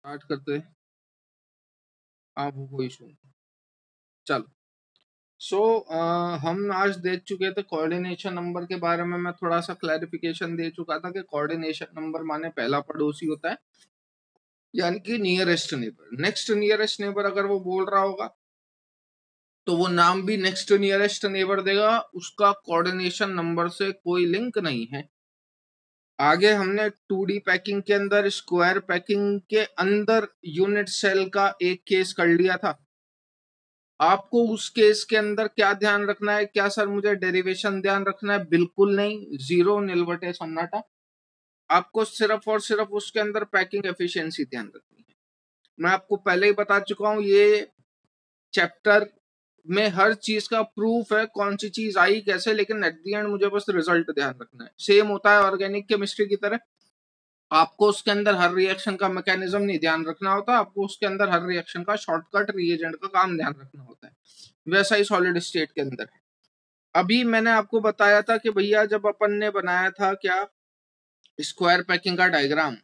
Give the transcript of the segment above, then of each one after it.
Start करते हैं। आप कोई इशू नहीं। चलो हम आज देख चुके थे कोऑर्डिनेशन नंबर के बारे में। मैं थोड़ा सा क्लैरिफिकेशन दे चुका था कि कोऑर्डिनेशन नंबर माने पहला पड़ोसी होता है, यानी कि nearest neighbour. Next nearest neighbour अगर वो बोल रहा होगा तो वो नाम भी नेक्स्ट नियरेस्ट नेबर देगा, उसका कोऑर्डिनेशन नंबर से कोई लिंक नहीं है। आगे हमने 2D पैकिंग के अंदर स्क्वायर पैकिंग के अंदर यूनिट सेल का एक केस कर लिया था। आपको उस केस के अंदर क्या ध्यान रखना है? क्या सर मुझे डेरिवेशन ध्यान रखना है? बिल्कुल नहीं, जीरो निलवटे सन्नाटा। आपको सिर्फ और सिर्फ उसके अंदर पैकिंग एफिशिएंसी ध्यान रखनी है। मैं आपको पहले ही बता चुका हूं, ये चैप्टर में हर चीज का प्रूफ है, कौन सी चीज आई कैसे, लेकिन एट द एंड मुझे बस रिजल्ट ध्यान रखना है। सेम होता है ऑर्गेनिक केमिस्ट्री की तरह, आपको उसके अंदर हर रिएक्शन का मैकेनिज्म नहीं ध्यान रखना होता, आपको उसके अंदर हर रिएक्शन का शॉर्टकट रिएजेंट का काम ध्यान रखना होता है। वैसा ही सॉलिड स्टेट के अंदर है। अभी मैंने आपको बताया था कि भैया जब अपन ने बनाया था क्या, स्क्वायर पैकिंग का डायग्राम,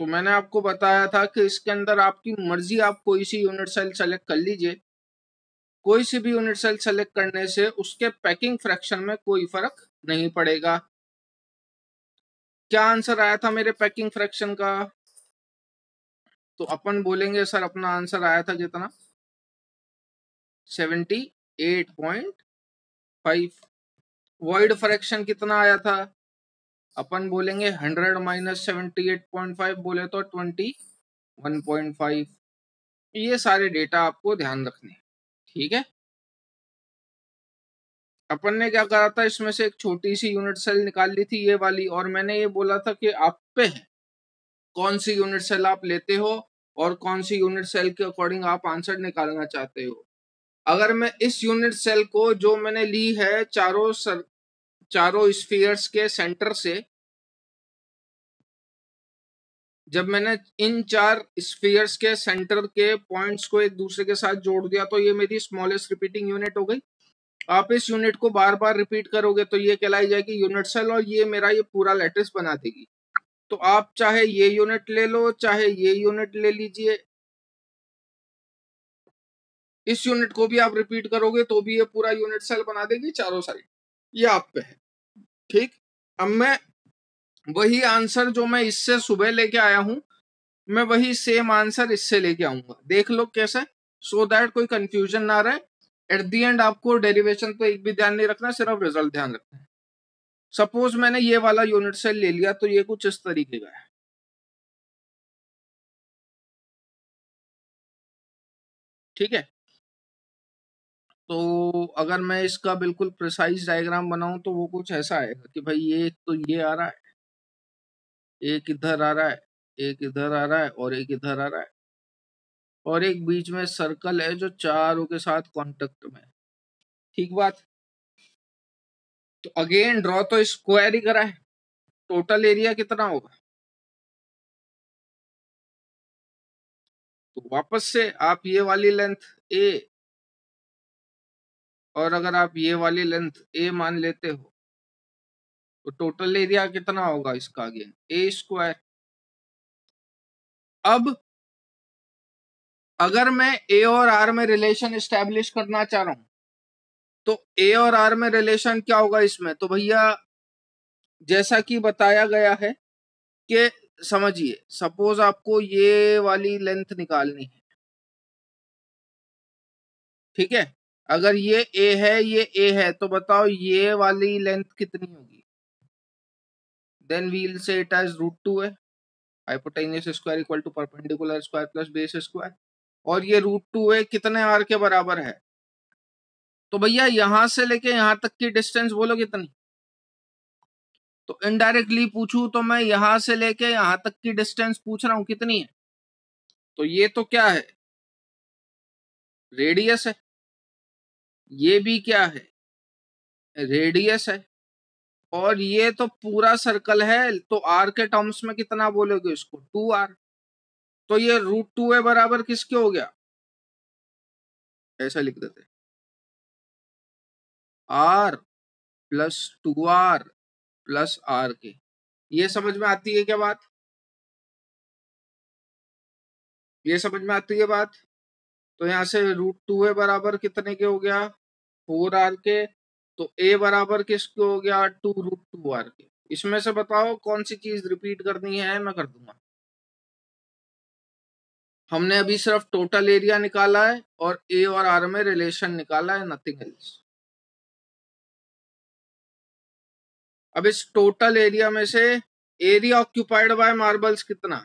तो मैंने आपको बताया था कि इसके अंदर आपकी मर्जी, आप कोई सी यूनिट सेल सेलेक्ट कर लीजिए। कोई सी भी यूनिट सेल सेलेक्ट करने से उसके पैकिंग फ्रैक्शन में कोई फर्क नहीं पड़ेगा। क्या आंसर आया था मेरे पैकिंग फ्रैक्शन का? तो अपन बोलेंगे सर अपना आंसर आया था कितना, 78.5। वॉइड फ्रैक्शन कितना आया था? अपन बोलेंगे 100 माइनस 78.5, बोले तो 21.5। ये सारे डेटा आपको ध्यान रखने, ठीक है। अपन ने क्या करा था, इसमें से एक छोटी सी यूनिट सेल निकाल ली थी, ये वाली, और मैंने ये बोला था कि आप पे है कौन सी यूनिट सेल आप लेते हो और कौन सी यूनिट सेल के अकॉर्डिंग आप आंसर निकालना चाहते हो। अगर मैं इस यूनिट सेल को जो मैंने ली है चारों स्फीयर्स के सेंटर से, जब मैंने इन 4 स्फीयर्स के सेंटर के पॉइंट्स को एक दूसरे के साथ जोड़ दिया तो ये मेरी स्मॉलेस्ट रिपीटिंग यूनिट हो गई। आप इस यूनिट को बार बार रिपीट करोगे तो ये कहलाई जाएगी यूनिट सेल, और ये मेरा ये पूरा लैटिस बना देगी। तो आप चाहे ये यूनिट ले लो, चाहे ये यूनिट ले लीजिए, इस यूनिट को भी आप रिपीट करोगे तो भी ये पूरा यूनिट सेल बना देगी चारों साइड। ये आप पे है, ठीक। अब मैं वही आंसर जो मैं इससे सुबह लेके आया हूं, मैं वही सेम आंसर इससे लेके आऊंगा। देख लो कैसे, सो दैट कोई कंफ्यूजन ना रहे। एट द एंड आपको डेरिवेशन तो एक भी ध्यान नहीं रखना, सिर्फ रिजल्ट ध्यान रखना है। सपोज मैंने ये वाला यूनिट सेल ले लिया तो ये कुछ इस तरीके का है, ठीक है। तो अगर मैं इसका बिल्कुल प्रिसाइज डायग्राम बनाऊं तो वो कुछ ऐसा आएगा कि भाई ये तो ये आ रहा है, एक इधर आ रहा है, एक इधर आ रहा है, और एक इधर आ रहा है, और एक बीच में सर्कल है जो चारों के साथ कांटेक्ट में है, ठीक बात। तो अगेन ड्रॉ तो स्क्वायर ही करा है, टोटल एरिया कितना होगा? तो वापस से आप ये वाली लेंथ ए, और अगर आप ये वाली लेंथ ए मान लेते हो तो टोटल एरिया कितना होगा इसका? अगेन ए स्क्वायर। अब अगर मैं ए और आर में रिलेशन एस्टेब्लिश करना चाह रहा हूं तो ए और आर में रिलेशन क्या होगा इसमें? तो भैया जैसा कि बताया गया है कि समझिए, सपोज आपको ये वाली लेंथ निकालनी है, ठीक है। अगर ये ए है, ये ए है, तो बताओ ये वाली लेंथ कितनी होगी? Then we will say it as √2 है। Hypotenuse square equal to perpendicular square plus base square, और ये √2 है, कितने आर के बराबर है? तो भैया यहां से लेके यहां तक की डिस्टेंस बोलो कितनी? तो इनडायरेक्टली पूछूं तो मैं यहां से लेके यहां तक की डिस्टेंस पूछ रहा हूं, कितनी है? तो ये तो क्या है, रेडियस है। ये भी क्या है, रेडियस है। और ये तो पूरा सर्कल है, तो आर के टर्म्स में कितना बोलोगे इसको? 2r। तो ये √2 है बराबर किसके हो गया? ऐसा लिख देते, r plus 2r plus r के। ये समझ में आती है क्या बात? ये समझ में आती है बात? तो यहाँ से √2a बराबर कितने के हो गया, 4r के। तो a बराबर किसके हो गया, 2√2r के। इसमें से बताओ कौन सी चीज रिपीट करनी है, मैं कर दूंगा। हमने अभी सिर्फ टोटल एरिया निकाला है और a और r में रिलेशन निकाला है, नथिंग एल्स। अब इस टोटल एरिया में से एरिया ऑक्यूपाइड बाय मार्बल्स कितना,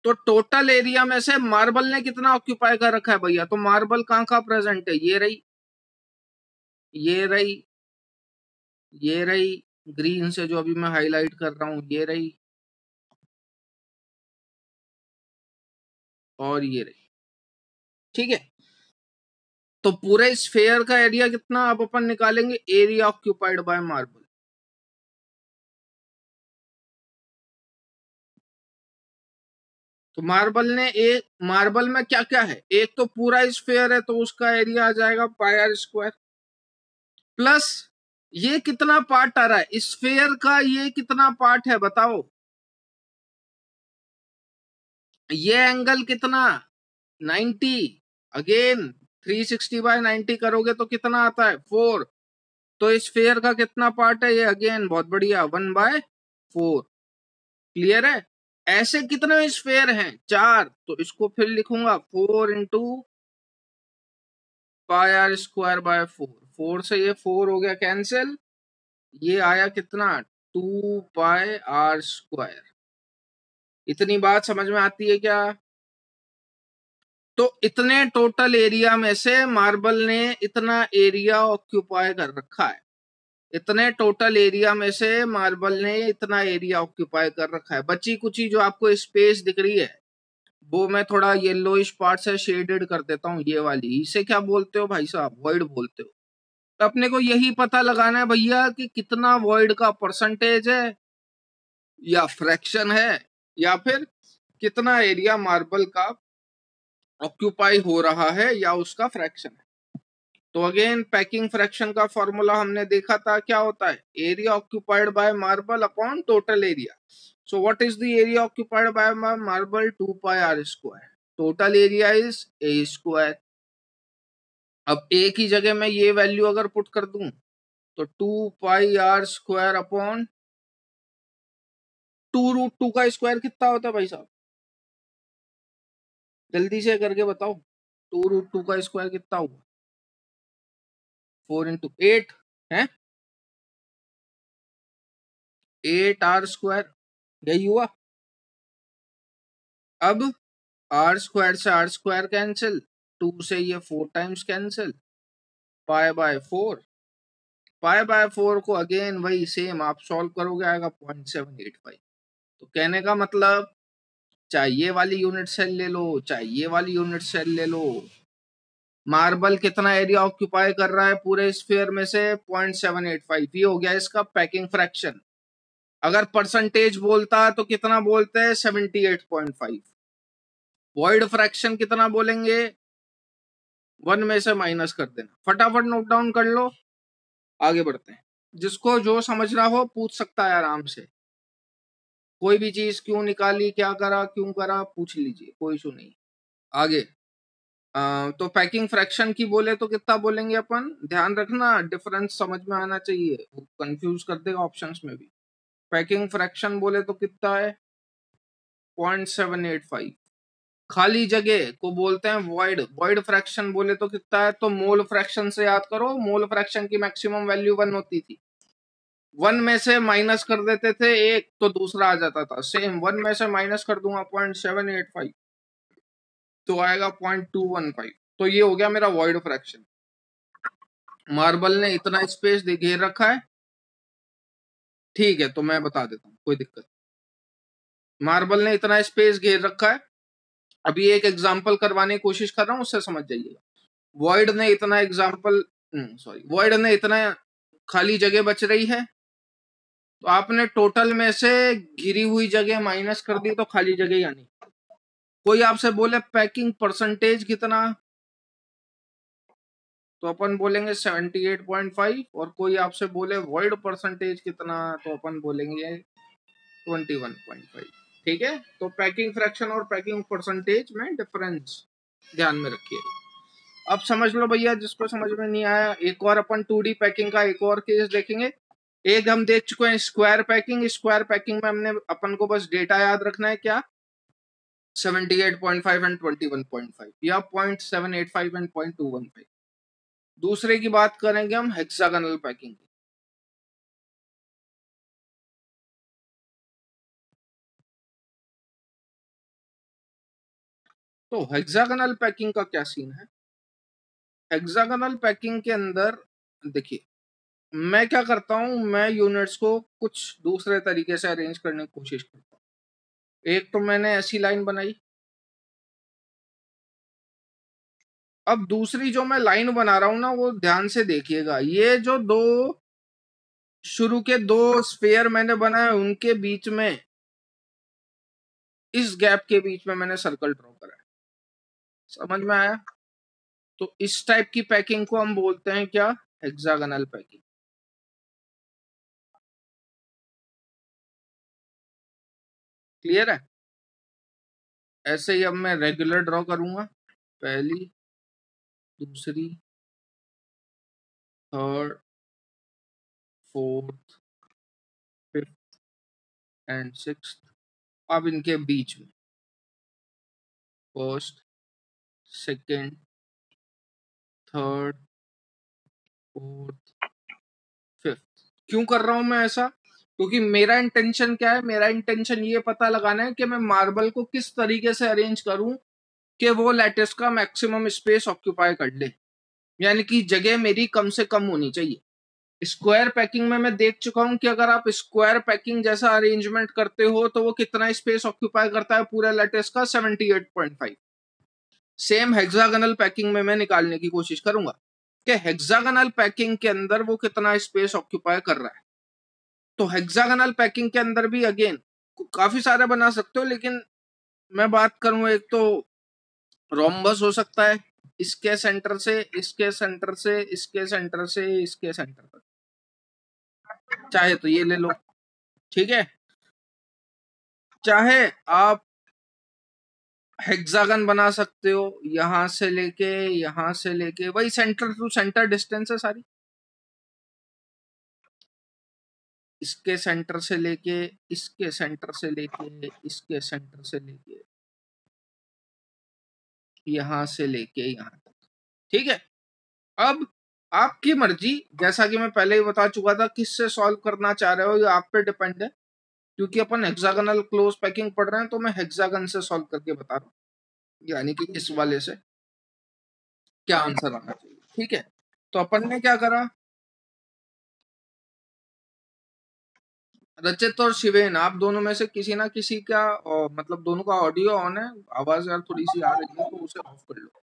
तो टोटल एरिया में से मार्बल ने कितना ऑक्यूपाई कर रखा है भैया, तो मार्बल कहाँ कहाँ प्रेजेंट है, ये रही, ये रही, ये रही, ग्रीन से जो अभी मैं हाईलाइट कर रहा हूं ये रही, और ये रही। ठीक है, तो पूरे स्फेयर का एरिया कितना अब अपन निकालेंगे, एरिया ऑक्यूपाइड बाय मार्बल। तो मार्बल में क्या क्या है, एक तो पूरा स्फेयर है तो उसका एरिया आ जाएगा πr², प्लस ये कितना पार्ट आ रहा है स्फेयर का, ये कितना पार्ट है बताओ, ये एंगल कितना 90, अगेन 360/90 करोगे तो कितना आता है 4। तो स्फेयर का कितना पार्ट है, ये अगेन बहुत बढ़िया 1/4। क्लियर है? ऐसे कितने स्फेयर हैं, 4, तो इसको फिर लिखूंगा 4 × πr²/4। 4 से ये 4 हो गया कैंसिल, ये आया कितना 2πr²। इतनी बात समझ में आती है क्या? तो इतने टोटल एरिया में से मार्बल ने इतना एरिया ऑक्यूपाई कर रखा है, इतने टोटल एरिया में से मार्बल ने इतना एरिया ऑक्यूपाई कर रखा है। बची कुची जो आपको स्पेस दिख रही है वो मैं थोड़ा येलोइश पार्ट से शेडेड कर देता हूँ, ये वाली, इसे क्या बोलते हो भाई साहब, वॉइड बोलते हो। तो अपने को यही पता लगाना है भैया कि कितना वॉइड का परसेंटेज है या फ्रैक्शन है, या फिर कितना एरिया मार्बल का ऑक्यूपाई हो रहा है या उसका फ्रैक्शन है। तो अगेन पैकिंग फ्रैक्शन का फॉर्मूला हमने देखा था, क्या होता है, area occupied by marble upon total area. So what is the area occupied by marble, 2πr²। Total area is a²। अब एक ही जगह में ये वैल्यू अगर पुट कर दूं तो 2πr² अपॉन 2√2 का स्क्वायर कितना होता है भाई साहब, जल्दी से करके बताओ, 2√2 का स्क्वायर कितना हुआ, 4 × 8 है, 8r², यही हुआ। अब r² से r² कैंसिल, 2 से ये 4 टाइम्स कैंसिल, π/4। π/4 को अगेन वही सेम आप सॉल्व करोगे आएगा 0.785। तो कहने का मतलब चाहे ये वाली यूनिट सेल ले लो चाहे ये वाली यूनिट सेल ले लो, मार्बल कितना एरिया ऑक्यूपाई कर रहा है पूरे स्फीयर में से 0.785। ये हो गया इसका पैकिंग फ्रैक्शन। अगर परसेंटेज बोलता तो कितना बोलते हैं, 78.5। वॉइड फ्रैक्शन कितना बोलेंगे, 1 में से माइनस कर देना। फटाफट नोट डाउन कर लो, आगे बढ़ते हैं। जिसको जो समझना हो पूछ सकता है आराम से, कोई भी चीज क्यों निकाली, क्या करा, क्यों करा, पूछ लीजिए, कोई इशू नहीं। आगे तो पैकिंग फ्रैक्शन की बोले तो कितना बोलेंगे अपन, ध्यान रखना डिफरेंस समझ में आना चाहिए, वो कंफ्यूज कर देगा ऑप्शंस में भी। पैकिंग फ्रैक्शन बोले तो कितना है 0.785। खाली जगह को बोलते हैं वॉइड। वॉइड फ्रैक्शन बोले तो कितना है, तो मोल फ्रैक्शन से याद करो, मोल फ्रैक्शन की मैक्सिमम वैल्यू 1 होती थी, 1 में से माइनस कर देते थे एक तो दूसरा आ जाता था, सेम 1 में से माइनस कर दूंगा 0.785 तो आएगा 0.215। तो ये हो गया मेरा वॉइड फ्रैक्शन। मार्बल ने इतना स्पेस घेर रखा है, ठीक है, तो मैं बता देता हूँ, कोई दिक्कत। मार्बल ने इतना स्पेस घेर रखा है, अभी एक एग्जांपल करवाने की कोशिश कर रहा हूँ, उससे समझ जाइएगा। वॉइड ने इतना वॉइड ने इतना खाली जगह बच रही है, तो आपने टोटल में से गिरी हुई जगह माइनस कर दी तो खाली जगह ही आनी। कोई आपसे बोले पैकिंग परसेंटेज कितना, तो अपन बोलेंगे 78.5, और कोई आपसे बोले वॉइड परसेंटेज कितना तो अपन बोलेंगे 21.5। ठीक है, तो पैकिंग फ्रैक्शन और पैकिंग परसेंटेज में डिफरेंस ध्यान में रखिएगा। अब समझ लो भैया, जिसको समझ में नहीं आया, एक और अपन 2D पैकिंग का एक और केस देखेंगे। एक हम देख चुके हैं स्क्वायर पैकिंग। स्क्वायर पैकिंग में हमने अपन को बस डेटा याद रखना है, क्या 78.5 एंड 21.5 या 0.785 एंड 0.215। दूसरे की बात करेंगे हम हेक्सागोनल पैकिंग की। तो हेक्सागोनल पैकिंग का क्या सीन है? हेक्सागोनल पैकिंग के अंदर देखिए, मैं क्या करता हूं, मैं यूनिट्स को कुछ दूसरे तरीके से अरेंज करने की कोशिश करता हूं। एक तो मैंने ऐसी लाइन बनाई। अब दूसरी जो मैं लाइन बना रहा हूं ना, वो ध्यान से देखिएगा, ये जो दो शुरू के दो स्फेयर मैंने बनाए, उनके बीच में, इस गैप के बीच में मैंने सर्कल ड्रॉ करा है। समझ में आया? तो इस टाइप की पैकिंग को हम बोलते हैं क्या? Hexagonal packing. क्लियर है? ऐसे ही अब मैं रेगुलर ड्रॉ करूंगा, पहली, दूसरी, third, fourth, fifth and sixth. अब इनके बीच में first, second, third, fourth, fifth. क्यों कर रहा हूं मैं ऐसा? क्योंकि मेरा इंटेंशन क्या है, मेरा इंटेंशन ये पता लगाना है कि मैं मार्बल को किस तरीके से अरेंज करूं कि वो लैटिस का मैक्सिमम स्पेस ऑक्यूपाई कर ले, यानी कि जगह मेरी कम से कम होनी चाहिए। स्क्वायर पैकिंग में मैं देख चुका हूं कि अगर आप स्क्वायर पैकिंग जैसा अरेंजमेंट करते हो तो वो कितना स्पेस ऑक्यूपाई करता है पूरा लैटिस का? 78.5। सेम हेक्सागोनल पैकिंग में मैं निकालने की कोशिश करूंगा कि हेक्सागोनल पैकिंग के अंदर वो कितना स्पेस ऑक्यूपाई कर रहा है। तो हेक्सागोनल पैकिंग के अंदर भी अगेन काफी सारे बना सकते हो, लेकिन मैं बात करूं, एक तो रोम्बस हो सकता है, इसके सेंटर से, इसके सेंटर से, इसके सेंटर से, इसके सेंटर तक, चाहे तो ये ले लो। ठीक है, चाहे आप हेक्सागन बना सकते हो, यहां से लेके वही सेंटर टू सेंटर डिस्टेंस है सारी, इसके सेंटर से लेके, इसके सेंटर से लेके, इसके सेंटर से लेके, यहां से लेके यहां तक। ठीक है, अब आपकी मर्जी, जैसा कि मैं पहले ही बता चुका था, किससे सॉल्व करना चाह रहे हो ये आप पे डिपेंड है। क्योंकि अपन हेक्सागोनल क्लोज पैकिंग पढ़ रहे हैं, तो मैं हेक्सागन से सॉल्व करके बता रहा हूँ, यानी कि इस वाले से क्या आंसर आना चाहिए। ठीक है, तो अपन ने क्या करा, रचित और शिवेन, आप दोनों में से किसी ना किसी का मतलब दोनों का ऑडियो ऑन है, आवाज यार थोड़ी सी आ रही है, तो उसे ऑफ कर लो,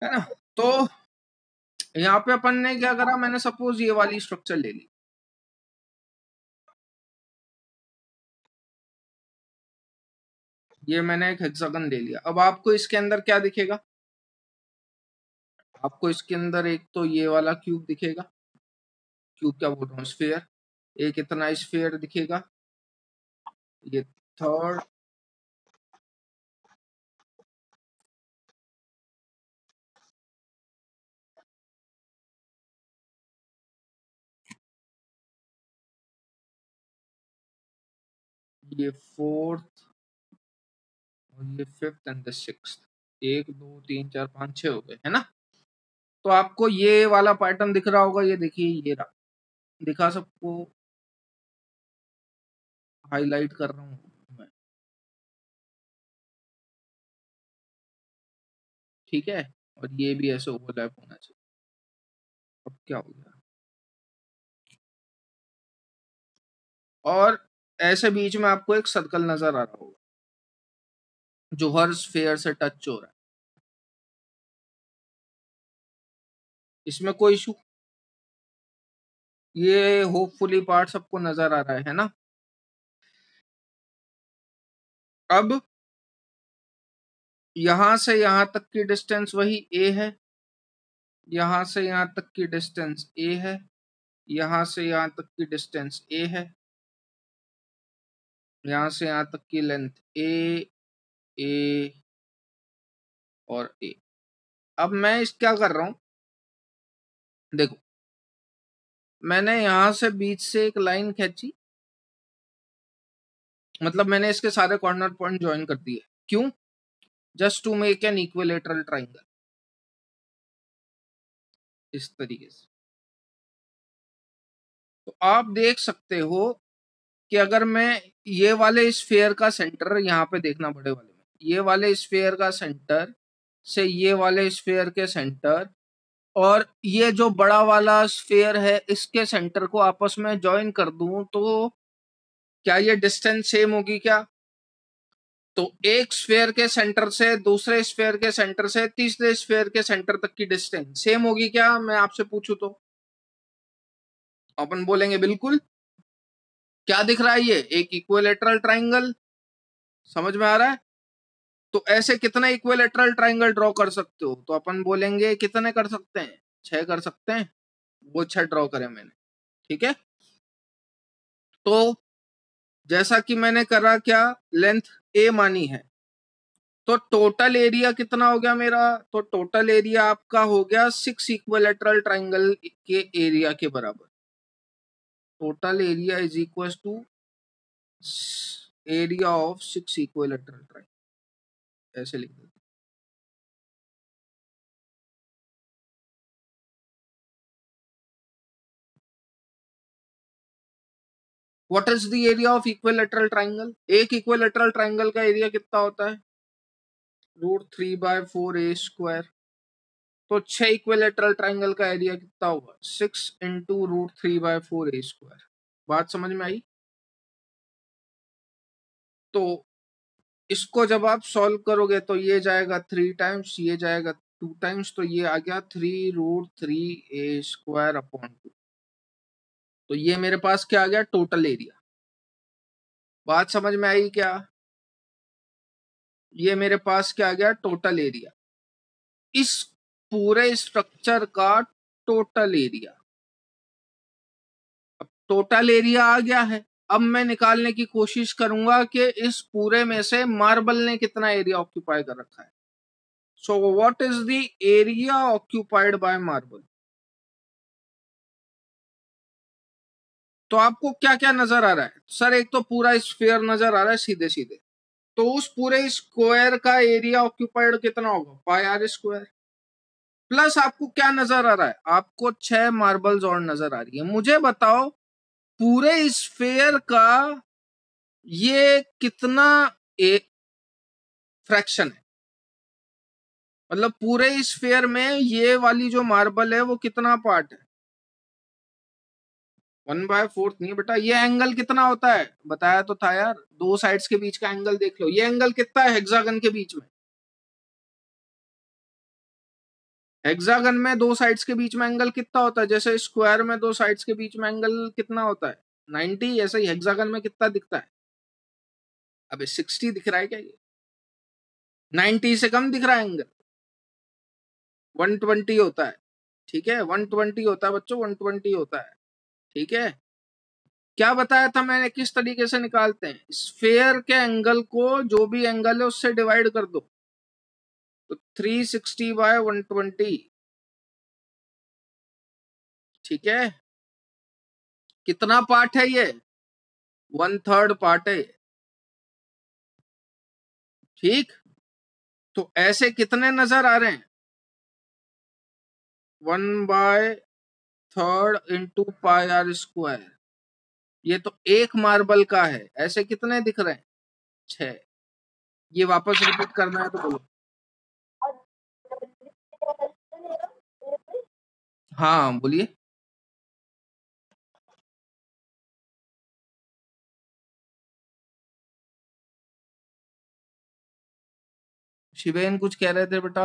है ना। तो यहाँ पे अपन ने क्या करा, मैंने सपोज ये वाली स्ट्रक्चर ले ली, ये मैंने एक हेक्सागन ले लिया। अब आपको इसके अंदर क्या दिखेगा? आपको इसके अंदर एक तो ये वाला क्यूब दिखेगा, क्यूब क्या बोल रहा हूँ, स्फीयर। एक इतना स्फीयर दिखेगा, ये थर्ड, ये फोर्थ, और ये फिफ्थ एंड द सिक्स्थ। एक दो तीन चार पांच छह हो गए, है ना। तो आपको ये वाला पैटर्न दिख रहा होगा, ये देखिए, ये रहा, दिखा सबको, हाईलाइट कर रहा हूँ मैं। ठीक है, और ये भी ऐसे ओवरलैप होना चाहिए। अब क्या हो गया, और ऐसे बीच में आपको एक सर्कल नजर आ रहा होगा जो हर स्फीयर से टच हो रहा है। इसमें कोई इशू, ये होपफुली पार्ट सबको नजर आ रहा है ना। अब यहां से यहां तक की डिस्टेंस वही ए है, यहां से यहां तक की डिस्टेंस ए है, यहां से यहां तक की डिस्टेंस ए है, यहां से यहां तक की लेंथ ए और ए। अब मैं इस क्या कर रहा हूं, देखो मैंने यहां से बीच से एक लाइन खींची, मतलब मैंने इसके सारे कॉर्नर पॉइंट ज्वाइन कर दिए। क्यों? Just to make an equilateral triangle, इस तरीके से। तो आप देख सकते हो कि अगर मैं ये वाले स्फीयर का सेंटर, यहाँ पे देखना बड़े वाले में, ये वाले स्फीयर का सेंटर से ये वाले स्फीयर के सेंटर और ये जो बड़ा वाला स्फीयर है इसके सेंटर को आपस में ज्वाइन कर दूं, तो क्या ये डिस्टेंस सेम होगी क्या? तो एक स्फीयर के सेंटर से दूसरे स्फीयर के सेंटर से तीसरे स्फीयर के सेंटर तक की डिस्टेंस सेम होगी क्या, मैं आपसे पूछूं तो? अपन बोलेंगे बिल्कुल। क्या दिख रहा है? ये एक इक्विलेटरल ट्राइंगल, समझ में आ रहा है? तो ऐसे कितने इक्विलेटरल ट्राइंगल ड्रॉ कर सकते हो? तो अपन बोलेंगे कितने कर सकते हैं? 6 कर सकते हैं। वो 6 ड्रॉ करे मैंने, ठीक है। तो जैसा कि मैंने करा, क्या लेंथ ए मानी है, तो टोटल एरिया कितना हो गया मेरा? तो टोटल एरिया आपका हो गया 6 इक्विलेटरल ट्राइंगल के एरिया के बराबर। Total area is equal to area of 6 equilateral triangle, ऐसे लिख देते। What is the area of equilateral triangle? एक इक्विलेटरल ट्राइंगल का एरिया कितना होता है? √3/4a²। तो 6 इक्विलेटरल ट्राइंगल का एरिया कितना होगा? 6 इंटू √3/4a²। बात समझ में आई? तो इसको जब आप सॉल्व करोगे तो ये जाएगा 3 टाइम्स, ये जाएगा 2 टाइम्स, तो ये आ गया 3√3a²/2। तो ये मेरे पास क्या आ गया? Total area. बात समझ में आई क्या? ये मेरे पास क्या आ गया? टोटल एरिया, इस पूरे स्ट्रक्चर का टोटल एरिया। अब टोटल एरिया आ गया है, अब मैं निकालने की कोशिश करूंगा कि इस पूरे में से मार्बल ने कितना एरिया ऑक्यूपाई कर रखा है। So what is the area occupied by marble? तो आपको क्या क्या नजर आ रहा है? सर एक तो पूरा स्फीयर नजर आ रहा है सीधे सीधे, तो उस पूरे स्क्वायर का एरिया ऑक्यूपाइड कितना होगा? πr²। प्लस आपको क्या नजर आ रहा है? आपको 6 मार्बल्स और नजर आ रही है। मुझे बताओ पूरे स्फीयर का ये कितना फ्रैक्शन है, मतलब पूरे स्फीयर में ये वाली जो मार्बल है वो कितना पार्ट है? 1/4 नहीं बेटा। ये एंगल कितना होता है बताया तो था यार, दो साइड्स के बीच का एंगल देख लो। ये एंगल कितना है हेक्सागन के बीच में? हेक्सागन में दो साइड्स के बीच में एंगल कितना होता है? जैसे स्क्वायर में दो साइड्स के बीच में एंगल कितना होता है? 90। ऐसे ही हेक्सागन में कितना दिखता है? अबे 60 दिख रहा है क्या? ये 90 से कम दिख रहा है एंगल। 120 होता है, ठीक है, 120 होता है बच्चों, 120 होता है, ठीक है। क्या बताया था मैंने किस तरीके से निकालते हैं? स्फेयर के एंगल को जो भी एंगल है उससे डिवाइड कर दो, तो 360/120, ठीक है। कितना पार्ट है ये? 1/3 पार्ट है, ठीक। तो ऐसे कितने नजर आ रहे हैं? 1/3 इंटू πr²। ये तो एक मार्बल का है, ऐसे कितने दिख रहे हैं? 6। ये वापस रिपीट करना है तो बोलो। हाँ बोलिए। शिवेन कुछ कह रहे थे बेटा।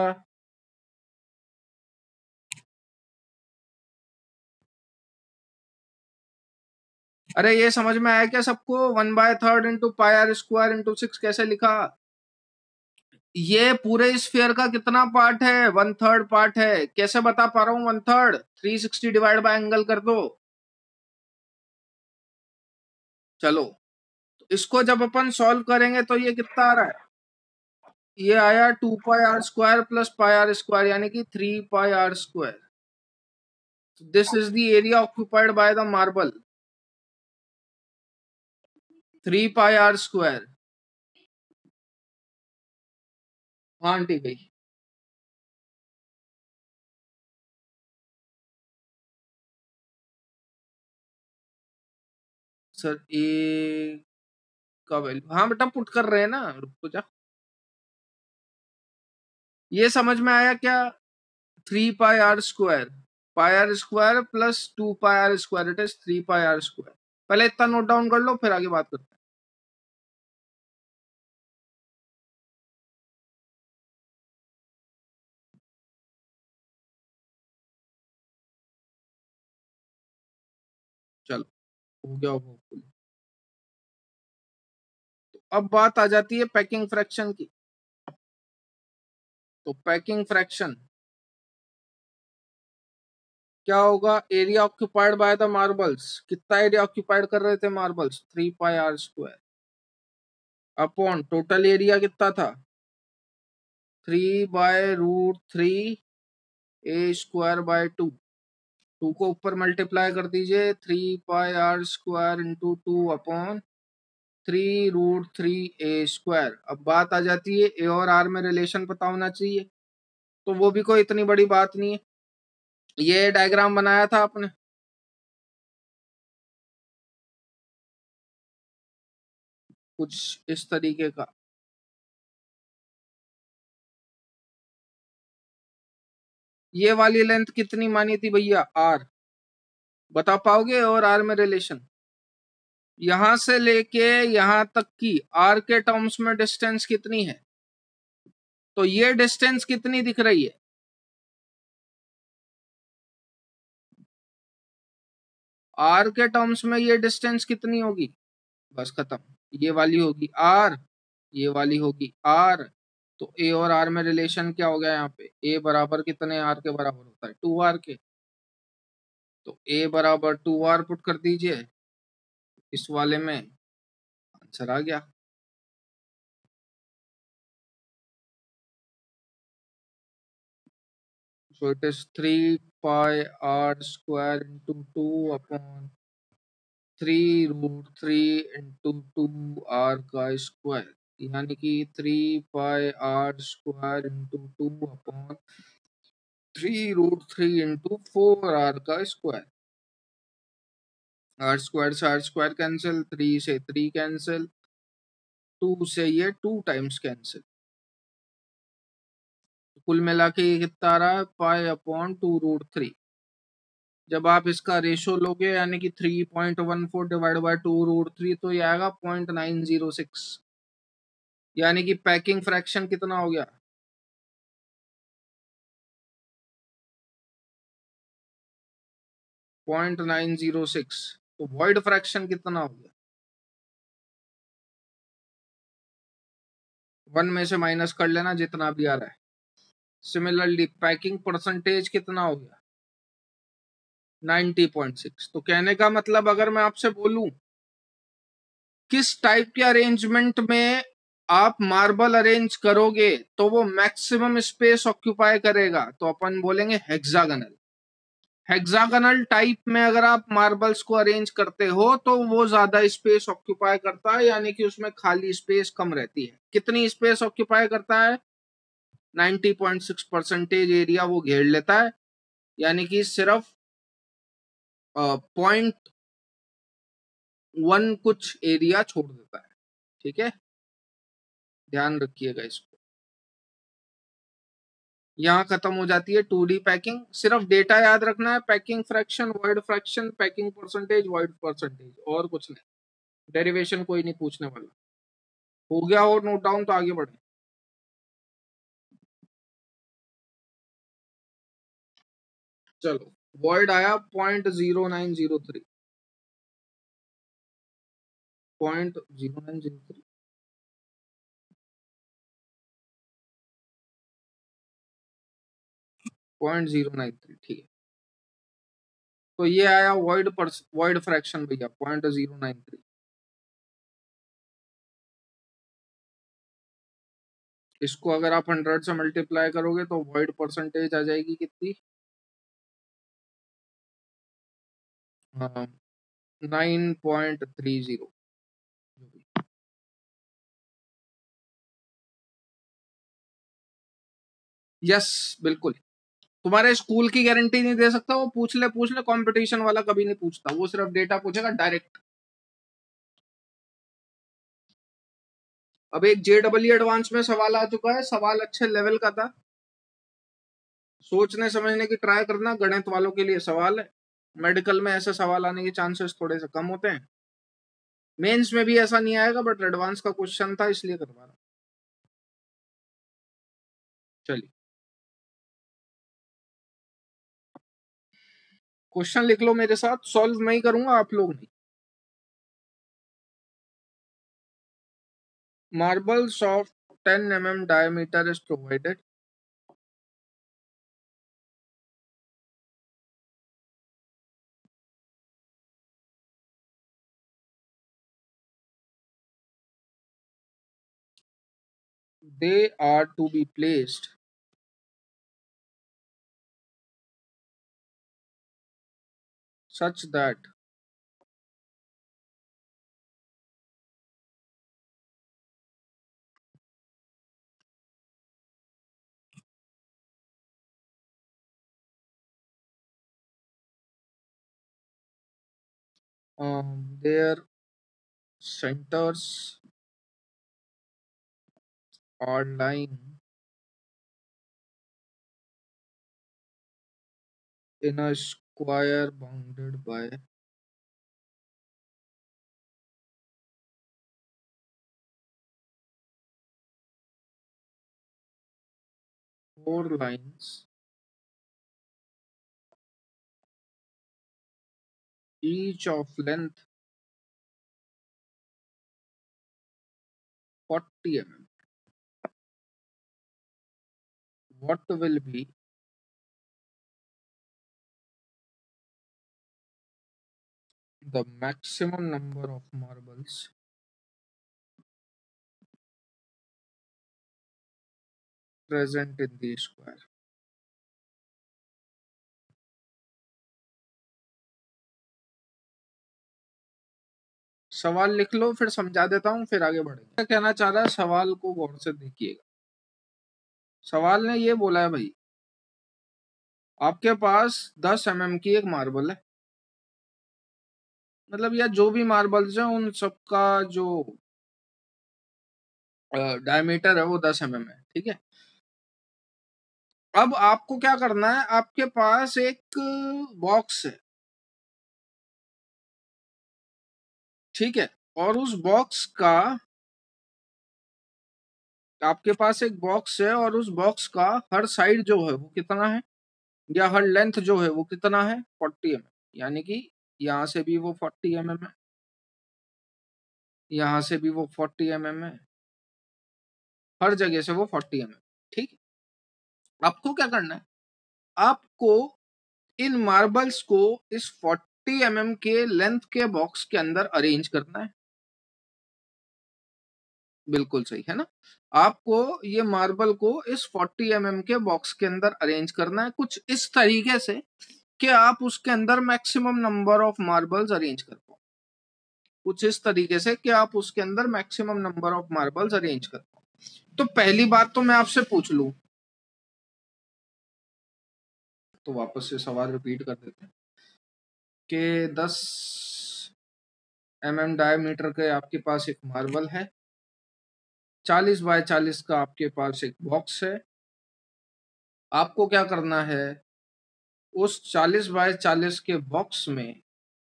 अरे ये समझ में आया क्या सबको? 1/3 इंटू πr² इंटू 6 कैसे लिखा? ये पूरे स्फीयर का कितना पार्ट है? 1/3 पार्ट है। कैसे बता पा रहा हूँ 1/3? 360 डिवाइड बाय एंगल कर दो। चलो, तो इसको जब अपन सॉल्व करेंगे तो ये कितना आ रहा है, ये आया 2 पाई r² प्लस πr², यानी कि 3 पाई r²। This is the area occupied by the marble, 3 pi r²। हाँ ठीक है सर, ए का वैल्यू, हाँ बेटा पुट कर रहे हैं ना, रुको जा। ये समझ में आया क्या, 3 पाई r², πr² plus 2 pi r², it is 3 pi r²। पहले इतना नोट डाउन कर लो, फिर आगे बात करते हैं। चलो, हो गया होगा। तो अब बात आ जाती है पैकिंग फ्रैक्शन की। तो पैकिंग फ्रैक्शन क्या होगा, area occupied by the marbles, कितना एरिया ऑक्यूपाइड कर रहे थे मार्बल्स, 3 पाई r², अपॉन टोटल एरिया कितना था, 3/√3 a² बाय 2। 2 को ऊपर मल्टीप्लाई कर दीजिए, 3 पाई r² इंटू 2 अपॉन 3√3 a²। अब बात आ जाती है ए और आर में रिलेशन पता होना चाहिए, तो वो भी कोई इतनी बड़ी बात नहीं है। ये डायग्राम बनाया था आपने, कुछ इस तरीके का। ये वाली लेंथ कितनी मानी थी भैया, आर, बता पाओगे, और आर में रिलेशन यहां से लेके यहां तक की आर के टर्म्स में डिस्टेंस कितनी है, तो ये डिस्टेंस कितनी दिख रही है, आर के टर्म्स में ये डिस्टेंस कितनी होगी, बस खत्म, ये वाली होगी आर, ये वाली होगी आर। तो ए और आर में रिलेशन क्या हो गया, यहाँ पे ए बराबर कितने आर के बराबर होता है, 2r के। तो ए बराबर 2r पुट कर दीजिए, इस वाले में आंसर आ गया। So it is 3 pi r² into 2 upon 3√3 into 2r², यानी कि 3 पाई r² into 2 upon 3√3 into 4r²। r² से r² कैंसिल, 3 से 3 कैंसिल, 2 से ये 2 टाइम्स कैंसिल, कुल मिला के ये कितना आ रहा है, π/2√3। जब आप इसका रेशो लोगे, यानी कि 3.14 डिवाइड बाय 2√3, तो ये आएगा 0.906। यानी कि पैकिंग फ्रैक्शन कितना हो गया, 0.906। तो वॉइड फ्रैक्शन कितना हो गया, 1 में से माइनस कर लेना जितना भी आ रहा है। सिमिलरली पैकिंग परसेंटेज कितना हो गया, 90.6। तो कहने का मतलब, अगर मैं आपसे बोलूं किस टाइप के अरेंजमेंट में आप मार्बल अरेंज करोगे तो वो मैक्सिमम स्पेस ऑक्यूपाई करेगा, तो अपन बोलेंगे हेक्सागनल। हेक्सागनल टाइप में अगर आप मार्बल्स को अरेंज करते हो तो वो ज्यादा स्पेस ऑक्यूपाई करता है, यानी कि उसमें खाली स्पेस कम रहती है। कितनी स्पेस ऑक्यूपाई करता है, 90.6% एरिया वो घेर लेता है, यानी कि सिर्फ 0.1 कुछ एरिया छोड़ देता है। ठीक है, ध्यान रखिएगा इसको। यहाँ खत्म हो जाती है 2D पैकिंग। सिर्फ डेटा याद रखना है, packing fraction, void fraction, packing percentage, void percentage, और कुछ नहीं। डेरिवेशन कोई नहीं पूछने वाला। हो गया हो नोट डाउन, तो आगे बढ़े। चलो, वॉइड आया 0.0903, 0.0903, 0.093, ठीक है। तो ये आया वॉइड फ्रैक्शन भैया, 0.093। इसको अगर आप 100 से मल्टीप्लाई करोगे तो वॉइड परसेंटेज आ जाएगी कितनी? 9.30। यस, बिल्कुल। तुम्हारे स्कूल की गारंटी नहीं दे सकता, वो पूछ ले, कंपटीशन वाला कभी नहीं पूछता, वो सिर्फ डेटा पूछेगा डायरेक्ट। अब एक JEE एडवांस में सवाल आ चुका है, सवाल अच्छे लेवल का था, सोचने समझने की ट्राई करना, गणित वालों के लिए सवाल है। मेडिकल में ऐसे सवाल आने के चांसेस थोड़े से कम होते हैं, मेंस में भी ऐसा नहीं आएगा, बट एडवांस का क्वेश्चन था इसलिए करवा रहा हूं। चलिए क्वेश्चन लिख लो मेरे साथ, सॉल्व मैं ही करूंगा, आप लोग नहीं। Marbles of 10 mm diameter is provided. They are to be placed such that their centers are lying in a square bounded by 4 lines, each of length 40 mm. What will be the maximum number of marbles present in the square? सवाल लिख लो, फिर समझा देता हूँ, फिर आगे बढ़ेंगे। क्या कहना चाह रहा है, सवाल को गौर से देखिएगा। सवाल ने ये बोला है भाई, आपके पास 10 mm की एक मार्बल है, मतलब या जो भी मार्बल्स हैं उन सबका जो डायमीटर है वो 10 mm है, ठीक है। अब आपको क्या करना है, आपके पास एक बॉक्स है, ठीक है, और उस बॉक्स का, आपके पास एक बॉक्स है और उस बॉक्स का हर साइड जो है वो कितना है, या हर लेंथ जो है वो कितना है, 40 mm। यानी कि यहां से भी वो 40 mm है, यहां से भी वो 40 mm है, हर जगह से वो 40 mm, ठीक है। आपको क्या करना है, आपको इन मार्बल्स को इस 40 mm के लेंथ के बॉक्स के अंदर अरेंज करना है। बिल्कुल सही है ना। आपको ये मार्बल को इस 40 mm के बॉक्स के अंदर अरेंज करना है, कुछ इस तरीके से कि आप उसके अंदर maximum number of marbles arrange कर पाओ, कुछ इस तरीके से कि आप उसके अंदर maximum number of marbles arrange कर पाओ। तो पहली बात तो मैं आपसे पूछ लूं, तो वापस से सवाल रिपीट कर देते हैं कि 10 mm डायमीटर के आपके पास एक मार्बल है, 40 बाय 40 का आपके पास एक बॉक्स है। आपको क्या करना है, उस 40 बाय 40 के बॉक्स में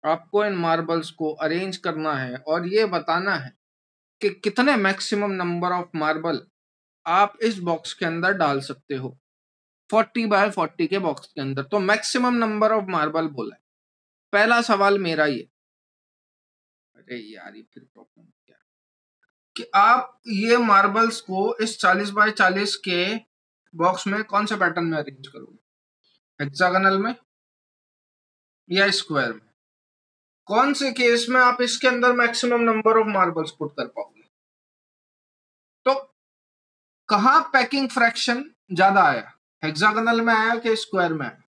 आपको इन मार्बल्स को अरेंज करना है और ये बताना है कि कितने मैक्सिमम नंबर ऑफ मार्बल आप इस बॉक्स के अंदर डाल सकते हो, 40 बाय 40 के बॉक्स के अंदर। तो मैक्सिमम नंबर ऑफ मार्बल बोला है, पहला सवाल मेरा ये। अरे यार ये फिर प्रॉब्लम क्या है कि आप ये मार्बल्स को इस 40 बाय 40 के बॉक्स में कौन से पैटर्न में अरेंज करोगे, हेक्सागोनल में या स्क्वायर में? कौन से केस में आप इसके अंदर maximum number of marbles put कर पाओगे? तो कहाँ पैकिंग फ्रैक्शन ज्यादा आया, हेक्सागोनल में आया कि स्क्वायर में आया?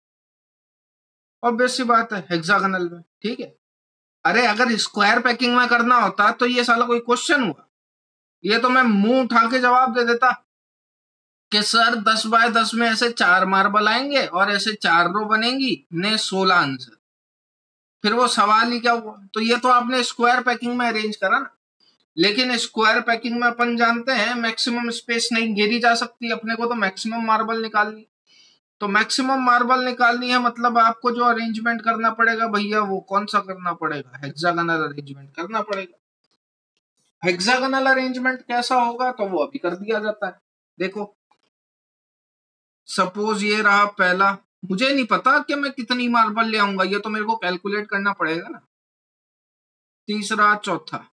ऑब्वियस सी बात है हेक्सागोनल में, ठीक है। अरे अगर स्क्वायर पैकिंग में करना होता तो ये साला कोई क्वेश्चन हुआ? ये तो मैं मुंह उठा के जवाब दे देता कि सर 10 बाय 10 में ऐसे 4 मार्बल आएंगे और ऐसे 4 रो बनेंगी ने 16 आंसर। फिर वो सवाल ही क्या हुआ? तो ये तो आपने स्क्वायर पैकिंग में अरेंज करा ना। लेकिन स्क्वायर पैकिंग में अपन जानते हैं मैक्सिमम स्पेस नहीं घेरी जा सकती, अपने को तो मैक्सिमम मार्बल निकालनी। तो मैक्सिमम मार्बल निकालनी है मतलब आपको जो अरेंजमेंट करना पड़ेगा भैया वो कौन सा करना पड़ेगा? हेक्सागोनल अरेंजमेंट करना पड़ेगा। हेक्सागोनल अरेंजमेंट कैसा होगा तो वो अभी कर दिया जाता है। देखो सपोज ये रहा पहला, मुझे नहीं पता कि मैं कितनी मार्बल ले आऊंगा, ये तो मेरे को कैलकुलेट करना पड़ेगा ना। तीसरा, चौथा।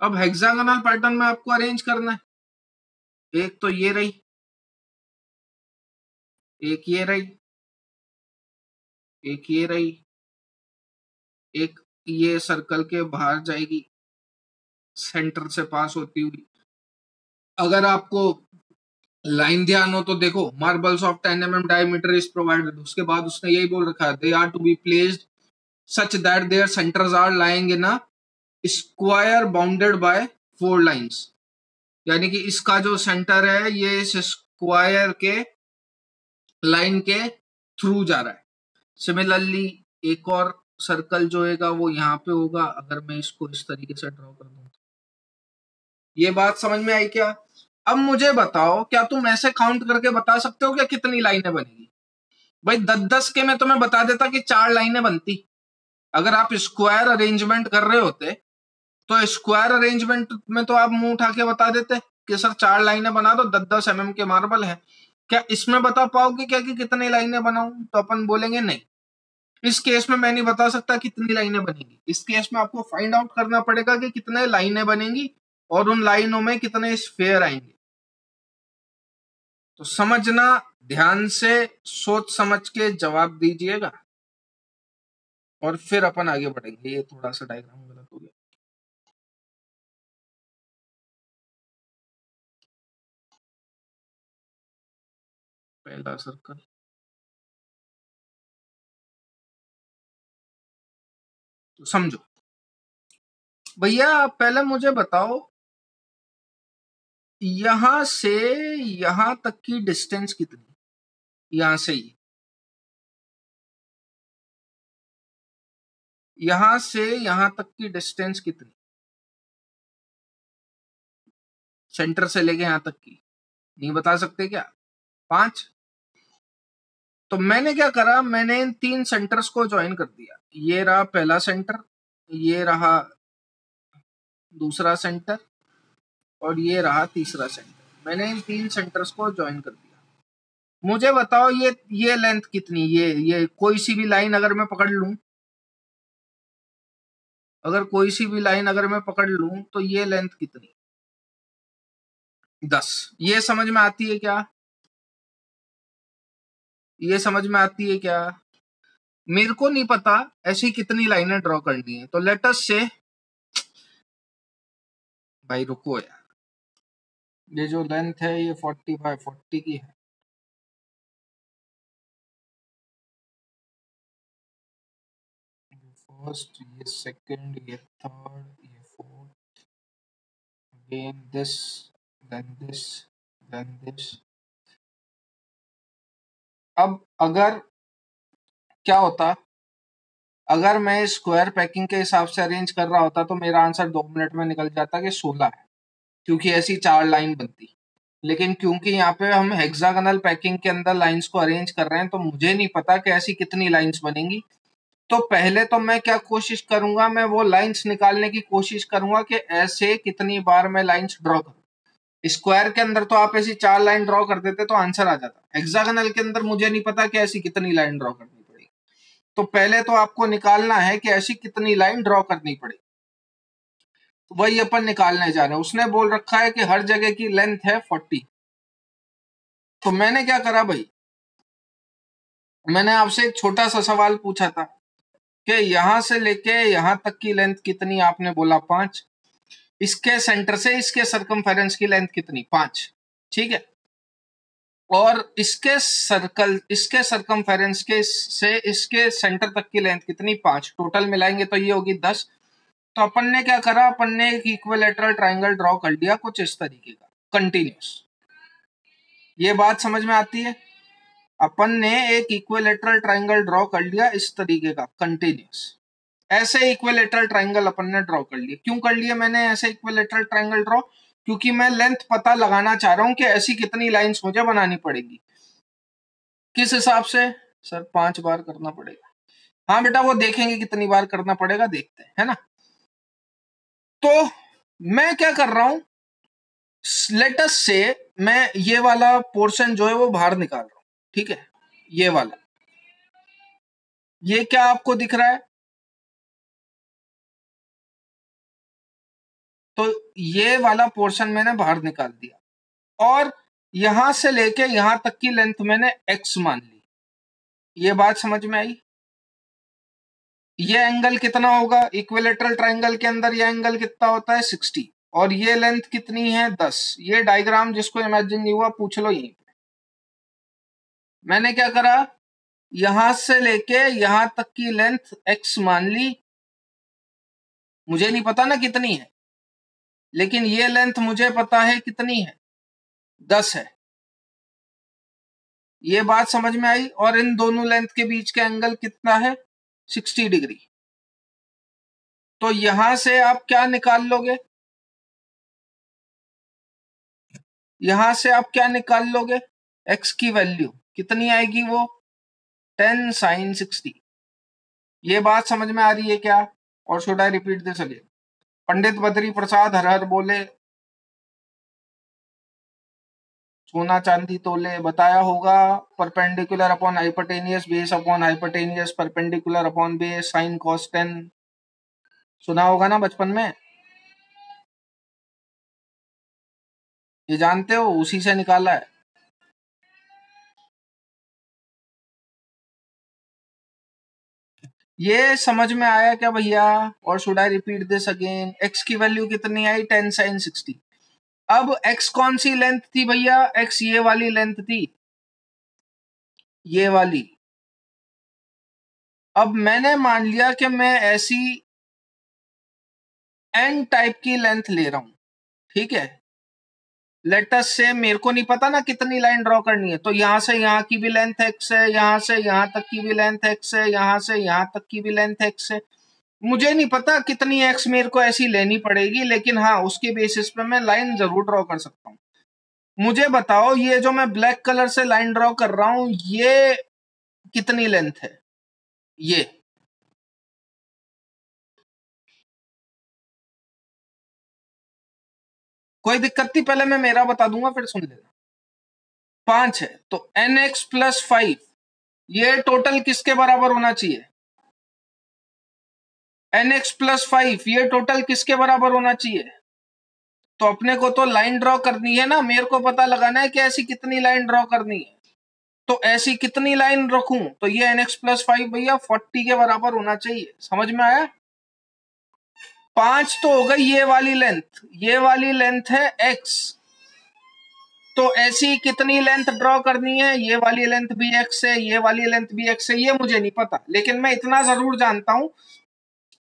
अब हेक्सागोनल पैटर्न में आपको अरेंज करना है। एक तो ये रही, एक ये रही, एक ये रही, एक ये सर्कल के बाहर जाएगी सेंटर से पास होती हुई। अगर आपको लाइन ध्यान हो तो देखो, marbles of 10 mm diameter is provided, उसके बाद उसने यही बोल रखा है they are to be placed such that their centres are lying in a square bounded by 4 lines. यानी कि इसका जो सेंटर है ये इस स्क्वायर के लाइन के थ्रू जा रहा है। सिमिलरली एक और सर्कल जो होगा वो यहाँ पे होगा, अगर मैं इसको इस तरीके से ड्रॉ कर दूं। ये बात समझ में आई क्या? अब मुझे बताओ, क्या तुम ऐसे काउंट करके बता सकते हो क्या कितनी लाइनें बनेगी? भाई 10-10 के में तो मैं बता देता कि 4 लाइनें बनती। अगर आप स्क्वायर अरेंजमेंट कर रहे होते तो स्क्वायर अरेंजमेंट में तो आप मुंह उठा के बता देते कि सर 4 लाइनें बना दो, 10-10 mm के मार्बल है। क्या इसमें बता पाओगे क्या कि कितनी लाइनें बनाऊं? तो अपन बोलेंगे नहीं। इस केस में मैं नहीं बता सकता कितनी लाइनें बनेगी। इस केस में आपको फाइंड आउट करना पड़ेगा कि कितने लाइनें बनेंगी और उन लाइनों में कितने स्फेयर आएंगे। तो समझना, ध्यान से सोच समझ के जवाब दीजिएगा और फिर अपन आगे बढ़ेंगे। ये थोड़ा सा डायग्राम गलत हो गया। पहला सर्कल, तो समझो भैया, पहले मुझे बताओ यहां से यहां तक की डिस्टेंस कितनी? यहां से यहां से यहां तक की डिस्टेंस कितनी? सेंटर से लेके यहां तक की नहीं बता सकते क्या? 5। तो मैंने क्या करा, मैंने इन 3 सेंटर्स को ज्वाइन कर दिया। ये रहा पहला सेंटर, ये रहा दूसरा सेंटर और ये रहा तीसरा सेंटर। मैंने इन 3 सेंटर्स को ज्वाइन कर दिया। मुझे बताओ ये लेंथ कितनी? ये कोई सी भी लाइन अगर मैं पकड़ लूं, अगर कोई सी भी लाइन अगर मैं पकड़ लूं तो ये लेंथ कितनी? 10। ये समझ में आती है क्या? ये समझ में आती है क्या? मेरे को नहीं पता ऐसी कितनी लाइनें ड्रॉ करनी है, तो लेट अस से, भाई रुको यार, ये जो लेंथ है ये 40/40 की है। फर्स्ट, ये सेकंड, ये थर्ड, ये fourth, again this, then this, then this. अब अगर क्या होता, अगर मैं स्क्वायर पैकिंग के हिसाब से अरेंज कर रहा होता तो मेरा आंसर 2 मिनट में निकल जाता कि 16 है, क्योंकि ऐसी 4 लाइन बनती। लेकिन क्योंकि यहाँ पे हम हेक्सागोनल पैकिंग के अंदर लाइंस को अरेंज कर रहे हैं तो मुझे नहीं पता कि ऐसी कितनी लाइंस बनेंगी। तो पहले तो मैं क्या कोशिश करूंगा, मैं वो लाइंस निकालने की कोशिश करूंगा कि ऐसे कितनी बार मैं लाइंस ड्रॉ करूं। स्क्वायर के अंदर तो आप ऐसी 4 लाइन ड्रॉ कर देते तो आंसर आ जाता। हेक्सागोनल के अंदर मुझे नहीं पता कि ऐसी कितनी लाइन ड्रॉ करनी पड़ेगी। तो पहले तो आपको निकालना है कि ऐसी कितनी लाइन ड्रॉ करनी पड़ेगी। तो वही अपन निकालने जा रहे हैं। उसने बोल रखा है कि हर जगह की लेंथ है 40। तो मैंने क्या करा भाई, मैंने आपसे एक छोटा सा सवाल पूछा था कि यहां से लेके यहां तक की लेंथ कितनी? आपने बोला 5। इसके सेंटर से इसके सरकमफेरेंस की लेंथ कितनी? 5। ठीक है। और इसके सरकमफेरेंस के से इसके सेंटर तक की लेंथ कितनी, 5, टोटल मिलाएंगे तो ये होगी 10। तो अपन ने क्या करा, अपन ने एक इक्विलेटरल ट्राइंगल ड्रॉ कर लिया कुछ इस तरीके का, कंटिन्यूस। ये बात समझ में आती है? अपन ने एक इक्विलेटरल ट्राइंगल ड्रॉ कर लिया इस तरीके का, कंटिन्यूस। ऐसे इक्विलेटरल ट्राइंगल अपन ने ड्रॉ कर लिए। क्यों कर लिए मैंने ऐसे इक्विलेटरल ट्राइंगल ड्रॉ? क्योंकि मैं लेंथ पता लगाना चाह रहा हूं कि ऐसी कितनी लाइंस मुझे बनानी पड़ेगी। किस हिसाब से? सर 5 बार करना पड़ेगा। हाँ बेटा, वो देखेंगे कितनी बार करना पड़ेगा, देखते हैं, है ना। तो मैं क्या कर रहा हूं, लेट अस से मैं ये वाला पोर्शन जो है वो बाहर निकाल रहा हूं, ठीक है। ये वाला, ये क्या आपको दिख रहा है? तो ये वाला पोर्शन मैंने बाहर निकाल दिया और यहां से लेके यहां तक की लेंथ मैंने x मान ली। ये बात समझ में आई? ये एंगल कितना होगा इक्विलेटरल ट्राइंगल के अंदर? ये एंगल कितना होता है? 60। और ये लेंथ कितनी है? 10। ये डायग्राम जिसको इमेजिन नहीं हुआ पूछ लो यहीं पे। मैंने क्या करा, यहां से लेके यहां तक की लेंथ x मान ली। मुझे नहीं पता ना कितनी है, लेकिन ये लेंथ मुझे पता है कितनी है, 10 है। ये बात समझ में आई? और इन दोनों लेंथ के बीच का एंगल कितना है? 60 डिग्री। तो यहां से आप क्या निकाल लोगे? यहां से आप क्या निकाल लोगे? x की वैल्यू कितनी आएगी? वो 10 sin 60। ये बात समझ में आ रही है क्या? और should I repeat this again? Pandit Badri Prasad हर हर बोले, सोना चांदी तोले, बताया होगा। Perpendicular upon hypotenuse, base upon hypotenuse, perpendicular upon base, sine cos 10, सुना होगा ना बचपन में। ये जानते हो, उसी से निकाला है। ये समझ में आया क्या भैया? और should I repeat this again? x की वैल्यू कितनी आई? 10 sin 60। अब x कौन सी लेंथ थी भैया? x ये वाली लेंथ थी, ये वाली। अब मैंने मान लिया कि मैं ऐसी n टाइप की लेंथ ले रहा हूं, ठीक है। लेट अस से मेरे को नहीं पता ना कितनी लाइन ड्रॉ करनी है, तो यहां से यहां की भी लेंथ x है, यहां से यहां तक की भी लेंथ x है, यहां से यहां तक की भी लेंथ x है। मुझे नहीं पता कितनी x मेरे को ऐसी लेनी पड़ेगी, लेकिन हाँ उसके बेसिस पे मैं लाइन जरूर ड्रॉ कर सकता हूँ। मुझे बताओ, ये जो मैं ब्लैक कलर से लाइन ड्रॉ कर रहा हूं, ये कितनी लेंथ है? ये कोई दिक्कत नहीं, पहले मैं मेरा बता दूंगा फिर सुन लेना। 5 है, तो nx प्लस 5 ये टोटल किसके बराबर होना चाहिए? nx प्लस 5 ये टोटल किसके बराबर होना चाहिए? तो अपने को तो लाइन ड्रॉ करनी है ना, मेरे को पता लगाना है कि ऐसी कितनी लाइन ड्रॉ करनी है। तो ऐसी कितनी लाइन रखूं? तो ये nx प्लस 5 भैया 40 के बराबर होना चाहिए। समझ में आया? 5 तो हो गई ये वाली लेंथ, ये वाली लेंथ है x। तो ऐसी कितनी लेंथ ड्रॉ करनी है? ये वाली लेंथ भी x है, ये वाली लेंथ भी x है। ये मुझे नहीं पता, लेकिन मैं इतना जरूर जानता हूं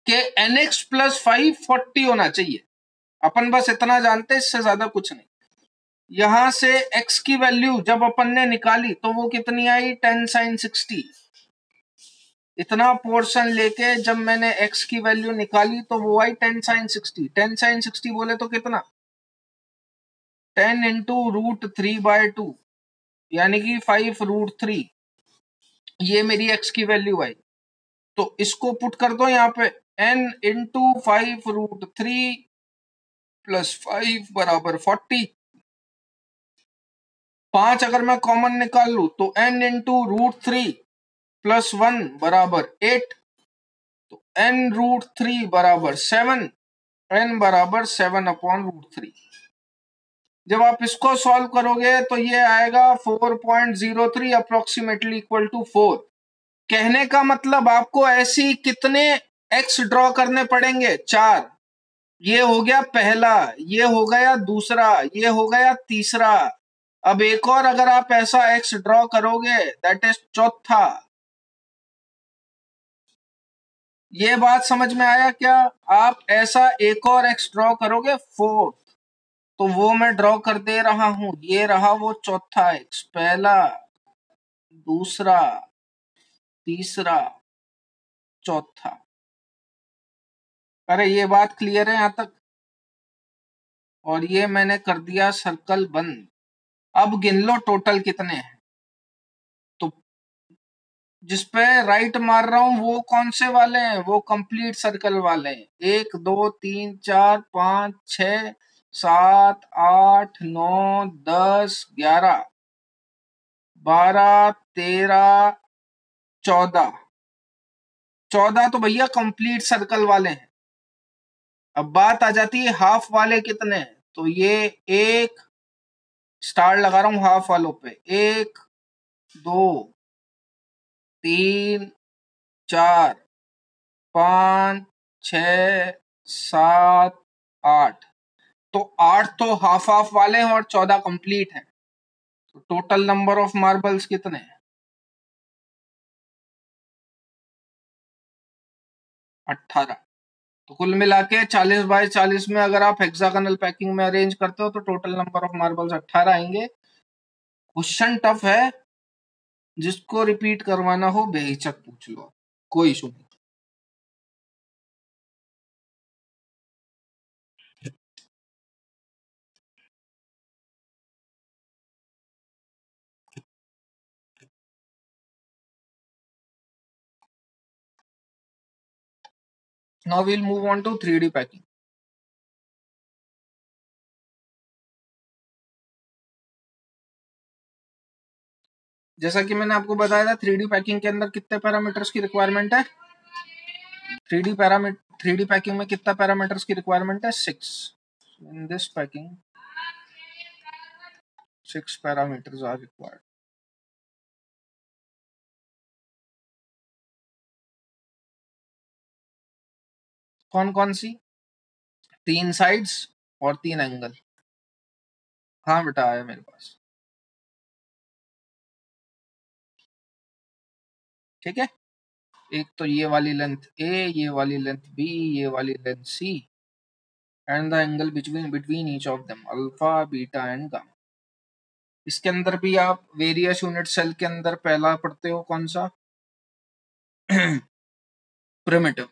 कि nx प्लस 5 40 होना चाहिए। अपन बस इतना जानते, इससे ज्यादा कुछ नहीं। यहां से x की वैल्यू जब अपन ने निकाली तो वो कितनी आई? 10 sin 60। इतना पोर्शन लेके जब मैंने x की वैल्यू निकाली तो वो आई 10 sin 60। 10 sin 60 बोले तो कितना? 10 इंटू रूट 3/2, यानी कि 5√3। ये मेरी x की वैल्यू आई। तो इसको पुट कर दो यहाँ पे, n इंटू 5√3 प्लस 5 बराबर 40। 5 अगर मैं कॉमन निकाल लू तो n इंटू √3 प्लस 1 बराबर 8। तो n√3 बराबर 7, n बराबर 7/√3। जब आप इसको सॉल्व करोगे तो ये आएगा 4.03 अप्रोक्सीमेटली इक्वल टू 4। कहने का मतलब आपको ऐसी कितने x ड्रॉ करने पड़ेंगे? 4। ये हो गया पहला, ये हो गया दूसरा, ये हो गया तीसरा। अब एक और अगर आप ऐसा एक्स ड्रॉ करोगे, दैट इज चौथा। ये बात समझ में आया क्या? आप ऐसा एक और एक्स ड्रॉ करोगे फोर्थ, तो वो मैं ड्रॉ कर दे रहा हूं। ये रहा वो चौथा एक्स, पहला, दूसरा, तीसरा, चौथा। अरे ये बात क्लियर है यहां तक? और ये मैंने कर दिया सर्कल बंद। अब गिन लो टोटल कितने हैं। तो जिसपे राइट मार रहा हूं वो कौन से वाले हैं? वो कंप्लीट सर्कल वाले हैं। 1 2 3 4 5 6 7 8 9 10 11 12 13 14। 14 तो भैया कंप्लीट सर्कल वाले हैं। अब बात आ जाती है हाफ वाले कितने हैं। तो ये एक स्टार लगा रहा हूं हाफ वालों पे। 1 2 3 4 5 6 7 8। तो 8 तो हाफ हाफ वाले हैं और 14 कंप्लीट हैं। तो टोटल नंबर ऑफ मार्बल्स कितने हैं? 18। तो कुल मिला के 40 बाय 40 में अगर आप हेक्सागोनल पैकिंग में अरेंज करते हो तो टोटल नंबर ऑफ मार्बल्स 18 आएंगे। क्वेश्चन टफ है, जिसको रिपीट करवाना हो बेहिचक पूछ लो, कोई इशू नहीं। Now we'll move on to 3D packing. जैसा कि मैंने आपको बताया था 3D पैकिंग के अंदर कितने पैरामीटर्स की रिक्वायरमेंट है? 3D पैकिंग में कितना पैरामीटर्स की रिक्वायरमेंट है? 6। In this packing 6 parameters are required. कौन कौन सी? 3 साइड्स और 3 एंगल। हाँ बेटा आया मेरे पास। ठीक है, एक तो ये वाली लेंथ ए, ये वाली लेंथ बी, ये वाली length C, and the angle between each of them alpha beta and gamma. इसके अंदर भी आप वेरियस यूनिट सेल के अंदर पहला पढ़ते हो कौन सा? प्रिमिटिव।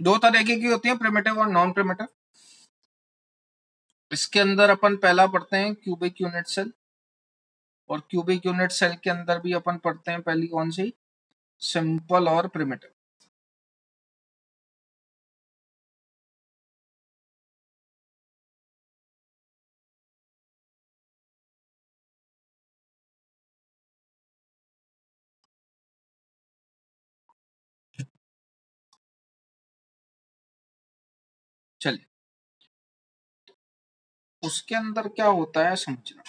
दो तरीके की होती है, प्रिमिटिव और नॉन प्रिमिटिव। इसके अंदर अपन पहला पढ़ते हैं क्यूबिक यूनिट सेल, और क्यूबिक यूनिट सेल के अंदर भी अपन पढ़ते हैं पहली कौन सी? सिंपल और प्रिमिटिव। चलिए, उसके अंदर क्या होता है समझना।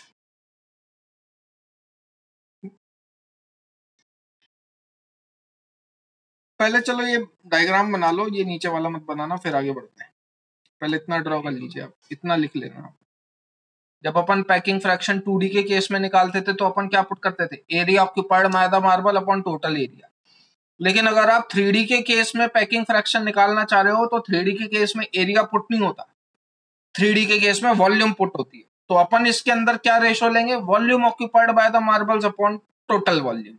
पहले चलो ये डायग्राम बना लो, ये नीचे वाला मत बनाना, फिर आगे बढ़ते हैं। पहले इतना ड्रॉ कर लीजिए, आप इतना लिख लेना आप। जब अपन पैकिंग फ्रैक्शन 2D के केस में निकालते थे तो अपन क्या पुट करते थे? Area occupied by the marble upon total area. लेकिन अगर आप 3D के केस में पैकिंग फ्रैक्शन निकालना चाह रहे हो तो 3D के केस में एरिया पुट नहीं होता, 3D के केस में वॉल्यूम पुट होती है। तो अपन इसके अंदर क्या रेशो लेंगे? Volume occupied by the marbles upon total volume.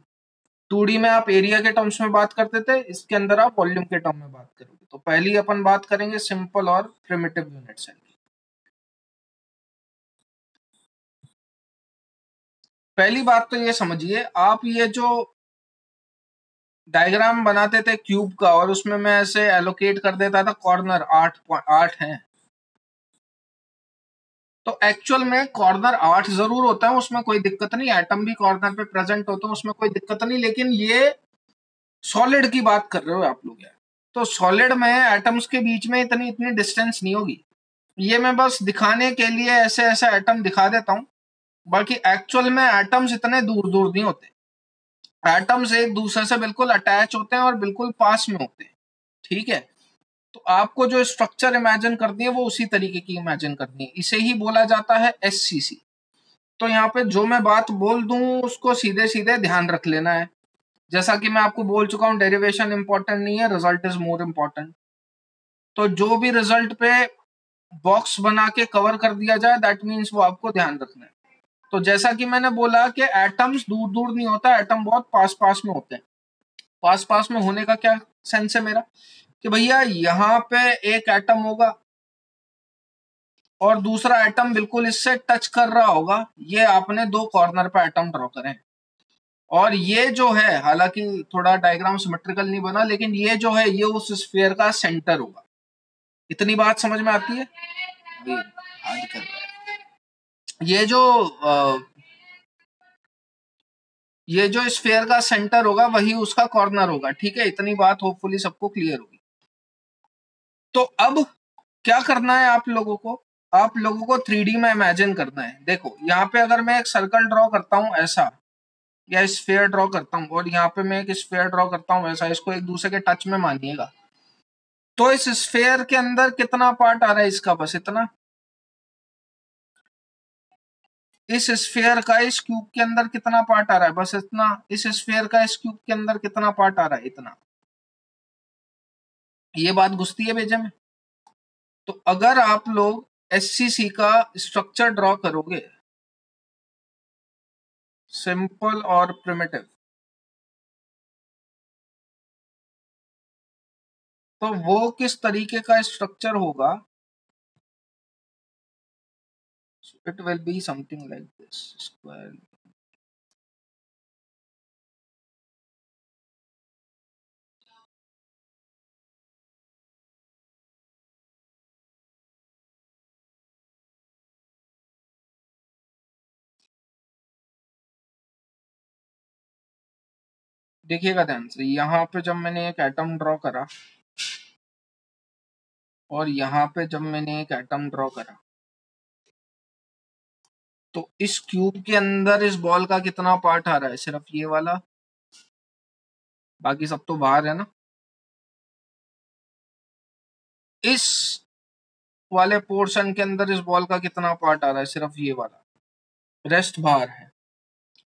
2D में आप एरिया के टर्म्स में बात करते थे, इसके अंदर आप वॉल्यूम के टर्म में बात करोगे। तो पहली अपन बात करेंगे सिंपल और प्रिमिटिव यूनिट सेल की। पहली बात तो ये समझिए, आप ये जो डायग्राम बनाते थे क्यूब का और उसमें मैं ऐसे एलोकेट कर देता था कॉर्नर 8 हैं, तो एक्चुअल में कॉर्नर 8 जरूर होता है, उसमें कोई दिक्कत नहीं। एटम भी कॉर्नर पे प्रेजेंट होता है, उसमें कोई दिक्कत नहीं। लेकिन ये सॉलिड की बात कर रहे हो आप लोग यार, तो सॉलिड में एटम्स के बीच में इतनी इतनी डिस्टेंस नहीं होगी। ये मैं बस दिखाने के लिए ऐसे ऐसे एटम दिखा देता हूं, बाकी एक्चुअल में एटम्स इतने दूर दूर नहीं होते। एटम्स एक दूसरे से बिल्कुल अटैच होते हैं और बिल्कुल पास में होते हैं। ठीक है, तो आपको जो स्ट्रक्चर इमेजिन करनी है वो उसी तरीके की इमेजिन करनी है। इसे ही बोला जाता है एससीसी। तो यहाँ पे जो मैं बात बोल दूं उसको सीधे सीधे ध्यान रख लेना है। जैसा कि मैं आपको बोल चुका हूं, डेरिवेशन इंपॉर्टेंट नहीं है, रिजल्ट इज मोर इंपॉर्टेंट। तो जो भी रिजल्ट पे बॉक्स बना के कवर कर दिया जाए, दैट मीन्स वो आपको ध्यान रखना है। तो जैसा कि मैंने बोला कि एटम्स दूर दूर नहीं होता, एटम बहुत पास पास में होते हैं। पास पास में होने का क्या सेंस है मेरा, कि भैया यहाँ पे एक एटम होगा और दूसरा एटम बिल्कुल इससे टच कर रहा होगा। ये आपने दो कॉर्नर पे एटम ड्रॉ करें, और ये जो है, हालांकि थोड़ा डायग्राम सिमेट्रिकल नहीं बना, लेकिन ये जो है ये उस स्फीयर का सेंटर होगा। इतनी बात समझ में आती है? हाथ कर रहा है। ये जो स्फीयर का सेंटर होगा वही उसका कॉर्नर होगा। ठीक है, इतनी बात होपफुली सबको क्लियर होगी। तो अब क्या करना है आप लोगों को, आप लोगों को 3D में इमेजिन करना है। देखो यहाँ पे अगर मैं एक सर्कल ड्रॉ करता हूं ऐसा, या स्फीयर ड्रॉ करता हूं, और यहाँ पे मैं एक स्फीयर ड्रॉ करता हूं ऐसा, इसको एक दूसरे के टच में मानिएगा। तो इस स्फीयर के अंदर कितना पार्ट आ रहा है इसका, बस इतना। इस स्फीयर का इस क्यूब के अंदर कितना पार्ट आ रहा है, बस इतना। इस स्फीयर का इस क्यूब के अंदर कितना पार्ट आ रहा है, इतना। ये बात घुसती है भेजे में? तो अगर आप लोग एससीसी का स्ट्रक्चर ड्रॉ करोगे, सिंपल और प्रिमिटिव, तो वो किस तरीके का स्ट्रक्चर होगा? It will be something like this square. देखिएगा ध्यान से, यहाँ पे जब मैंने एक एटम ड्रॉ करा, और यहाँ पे जब मैंने एक एटम ड्रॉ करा, तो इस क्यूब के अंदर इस बॉल का कितना पार्ट आ रहा है, सिर्फ ये वाला, बाकी सब तो बाहर है ना। इस वाले पोर्शन के अंदर इस बॉल का कितना पार्ट आ रहा है, सिर्फ ये वाला, रेस्ट बाहर है।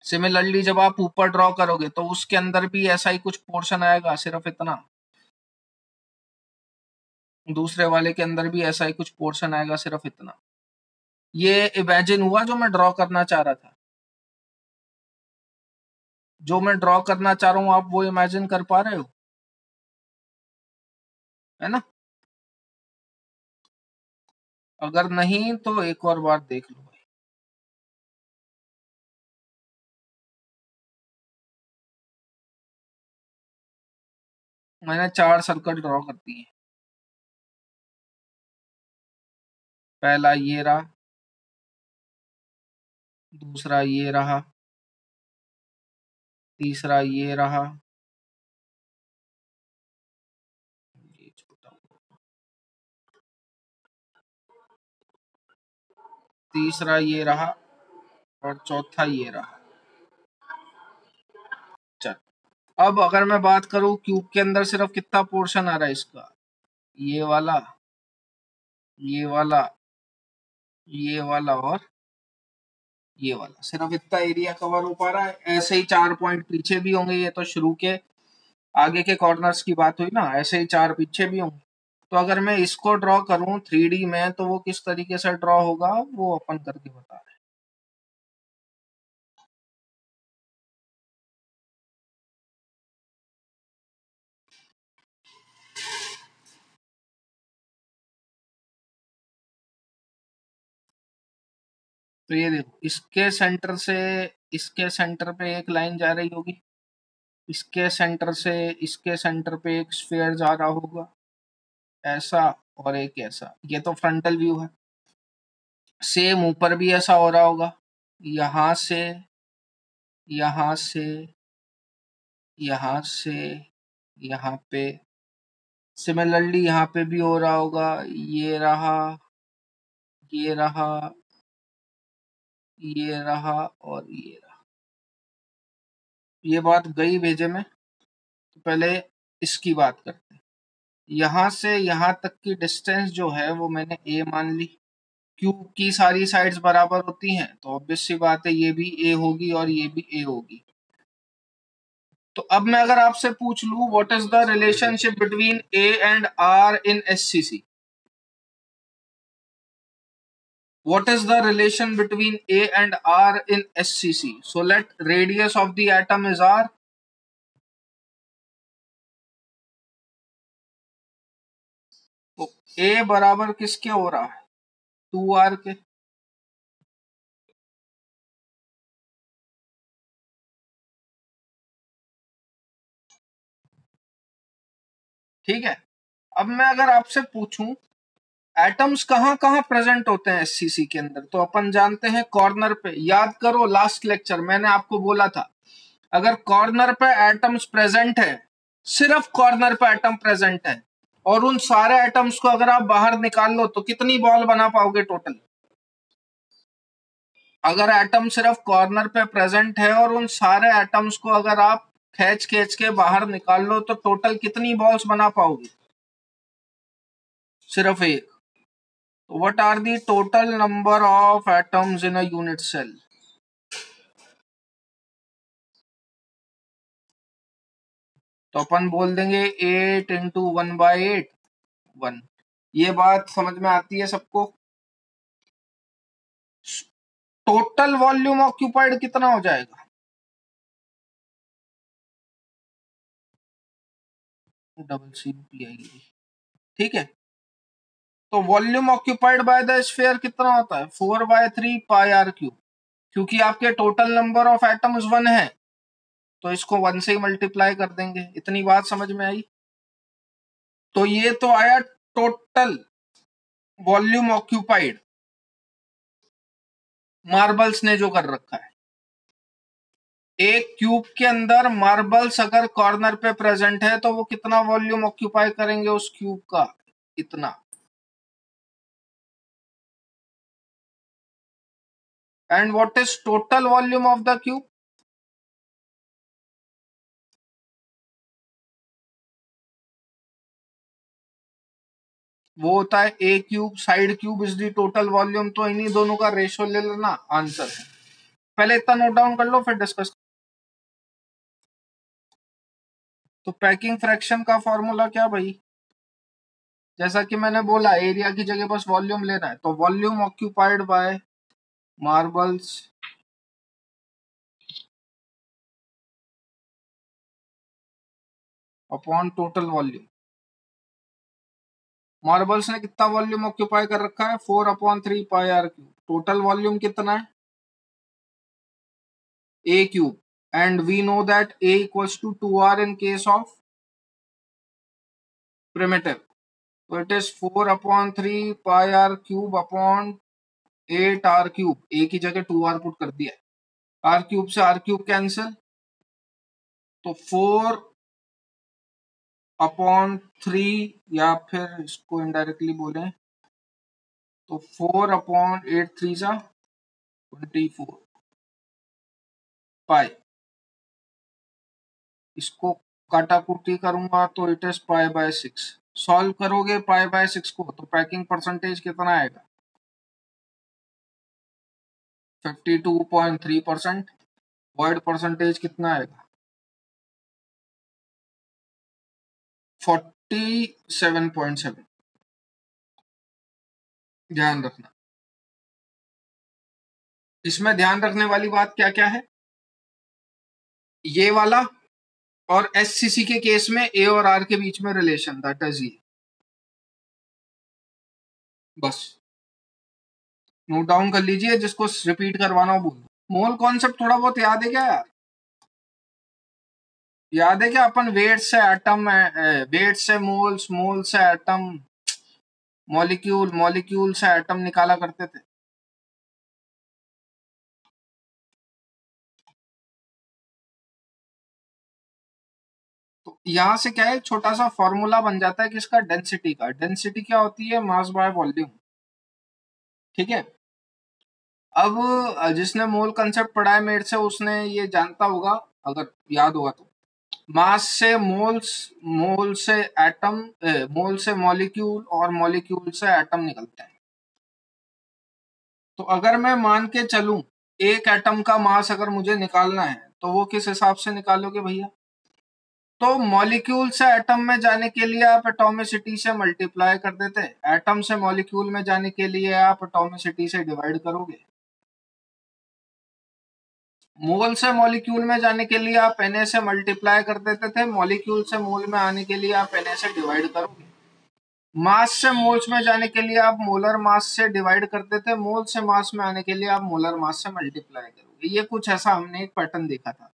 सिमिलरली जब आप ऊपर ड्रॉ करोगे तो उसके अंदर भी ऐसा ही कुछ पोर्शन आएगा, सिर्फ इतना। दूसरे वाले के अंदर भी ऐसा ही कुछ पोर्शन आएगा, सिर्फ इतना। ये इमेजिन हुआ जो मैं ड्रॉ करना चाह रहा था? जो मैं ड्रॉ करना चाह रहा हूँ आप वो इमेजिन कर पा रहे हो, है ना? अगर नहीं तो एक और बार देख लो। मैंने 4 सर्कल ड्रॉ कर दिए। पहला ये रहा, दूसरा ये रहा, तीसरा ये रहा, ये छोटा, तीसरा ये रहा, और चौथा ये रहा। चल, अब अगर मैं बात करूं क्यूब के अंदर सिर्फ कितना पोर्शन आ रहा है इसका, ये वाला, ये वाला, ये वाला, और ये वाला, सिर्फ इतना एरिया कवर हो पा रहा है। ऐसे ही 4 पॉइंट पीछे भी होंगे, ये तो शुरू के आगे के कॉर्नर्स की बात हुई ना, ऐसे ही 4 पीछे भी होंगे। तो अगर मैं इसको ड्रॉ करूं 3D में तो वो किस तरीके से ड्रॉ होगा वो अपन करके बता रहे हैं। तो ये देखो, इसके सेंटर से इसके सेंटर पे एक लाइन जा रही होगी, इसके सेंटर से इसके सेंटर पे एक स्फीयर जा रहा होगा ऐसा, और एक ऐसा। ये तो फ्रंटल व्यू है। सेम ऊपर भी ऐसा हो रहा होगा, यहाँ से, यहाँ से, यहाँ से, यहाँ पे। सिमिलरली यहाँ पे भी हो रहा होगा, ये रहा, ये रहा, ये रहा, और ये रहा। ये बात गई भेजे में। तो पहले इसकी बात करते हैं। यहाँ से यहाँ तक की डिस्टेंस जो है वो मैंने a मान ली, क्यूब की सारी साइड्स बराबर होती हैं, तो ऑब्वियस सी बात है ये भी ए होगी और ये भी ए होगी। तो अब मैं अगर आपसे पूछ लूं what is the relationship between A and R in SCC, what is the relation between A and R in SCC? So let radius of the atom is R. तो A बराबर किसके हो रहा है? 2R के। ठीक है, अब मैं अगर आपसे पूछूं एटम्स कहाँ कहाँ प्रेजेंट होते हैं एससीसी के अंदर, तो अपन जानते हैं कॉर्नर पे। याद करो लास्ट लेक्चर मैंने आपको बोला था अगर कॉर्नर पे एटम्स प्रेजेंट है, सिर्फ कॉर्नर पे एटम प्रेजेंट है, और उन सारे एटम्स को अगर आप बाहर निकाल लो तो कितनी बॉल बना पाओगे टोटल? अगर एटम सिर्फ कॉर्नर पे प्रेजेंट है और उन सारे एटम्स को अगर आप खींच खींच के बाहर निकाल लो तो टोटल कितनी बॉल्स बना पाओगे? सिर्फ एक। तो what are the total number of atoms in a unit cell? तो अपन बोल देंगे 8 इंटू 1/8 1। ये बात समझ में आती है सबको? टोटल वॉल्यूम ऑक्यूपाइड कितना हो जाएगा? डबल सी पी आएगी। ठीक है, तो volume occupied by the sphere कितना होता है? 4/3 पाई आर क्यूब। क्योंकि आपके टोटल नंबर ऑफ एटम्स 1 है तो इसको 1 से ही मल्टीप्लाई कर देंगे। इतनी बात समझ में आई? तो ये तो आया टोटल वॉल्यूम ऑक्यूपाइड मार्बल्स ने जो कर रखा है। एक क्यूब के अंदर मार्बल्स अगर कॉर्नर पे प्रेजेंट है तो वो कितना वॉल्यूम ऑक्यूपाई करेंगे उस क्यूब का? इतना। And what is total volume of the cube? वो होता है A cube side cube is the total volume. तो इन्हीं दोनों का रेशियो ले लेना, आंसर है। पहले इतना नोट डाउन कर लो फिर डिस्कस। तो पैकिंग फ्रैक्शन का फॉर्मूला क्या भाई? जैसा कि मैंने बोला एरिया की जगह बस वॉल्यूम लेना है, तो volume occupied by marbles upon total volume. Marbles ने कितना वॉल्यूम ऑक्यूपाई कर रखा है? 4/3 pi R cube. Total volume कितना है? A cube. And we know that A equals to 2r in case of primitive. तो it is 4/3 pi R cube upon 8r cube. A की जगह 2r पुट कर दिया, आर क्यूब से R cube cancel, तो 4/3, या फिर इसको इनडायरेक्टली बोलें तो 4/8 3 24 पाई। इसको काटाकुटी करूंगा तो इट इज पाई/6। सॉल्व करोगे पाई/6 को तो पैकिंग परसेंटेज कितना आएगा? 52.3%। वॉइड परसेंटेज कितना आएगा? 47.7। ध्यान रखना, इसमें ध्यान रखने वाली बात क्या क्या है? ये वाला और एससीसी के केस में ए और आर के बीच में रिलेशन, दैट इज ये। बस नोट डाउन कर लीजिए, जिसको रिपीट करवाना हो बोल। मोल कॉन्सेप्ट थोड़ा बहुत याद है क्या यार? याद है क्या? अपन वेट से एटम, वेट से मोल्स, मोल से एटम, मॉलिक्यूल, मॉलिक्यूल से एटम निकाला करते थे। तो यहाँ से क्या है, एक छोटा सा फॉर्मूला बन जाता है किसका? डेंसिटी का। डेंसिटी क्या होती है? Mass by volume. ठीक है, अब जिसने मोल कंसेप्ट पढ़ा है मेरे से उसने ये जानता होगा, अगर याद होगा तो, मास से मोल्स, मोल से एटम, मोल से मॉलिक्यूल और मॉलिक्यूल से एटम निकलते हैं। तो अगर मैं मान के चलूं एक एटम का मास अगर मुझे निकालना है तो वो किस हिसाब से निकालोगे भैया? तो मॉलिक्यूल से एटम में जाने के लिए आप एटॉमिसिटी से मल्टीप्लाई कर देते, एटम से मॉलिक्यूल में जाने के लिए आप एटॉमिसिटी से डिवाइड करोगे, मोल से मॉलिक्यूल में जाने के लिए आप Na से मल्टीप्लाई कर देते थे, मॉलिक्यूल से मोल में आने के लिए आप Na से डिवाइड करोगे, मास से मोल्स में जाने के लिए आप मोलर मास से डिवाइड करते थे, मोल से मास में आने के लिए आप मोलर मास से मल्टीप्लाई करोगे। ये कुछ ऐसा हमने एक पैटर्न देखा था।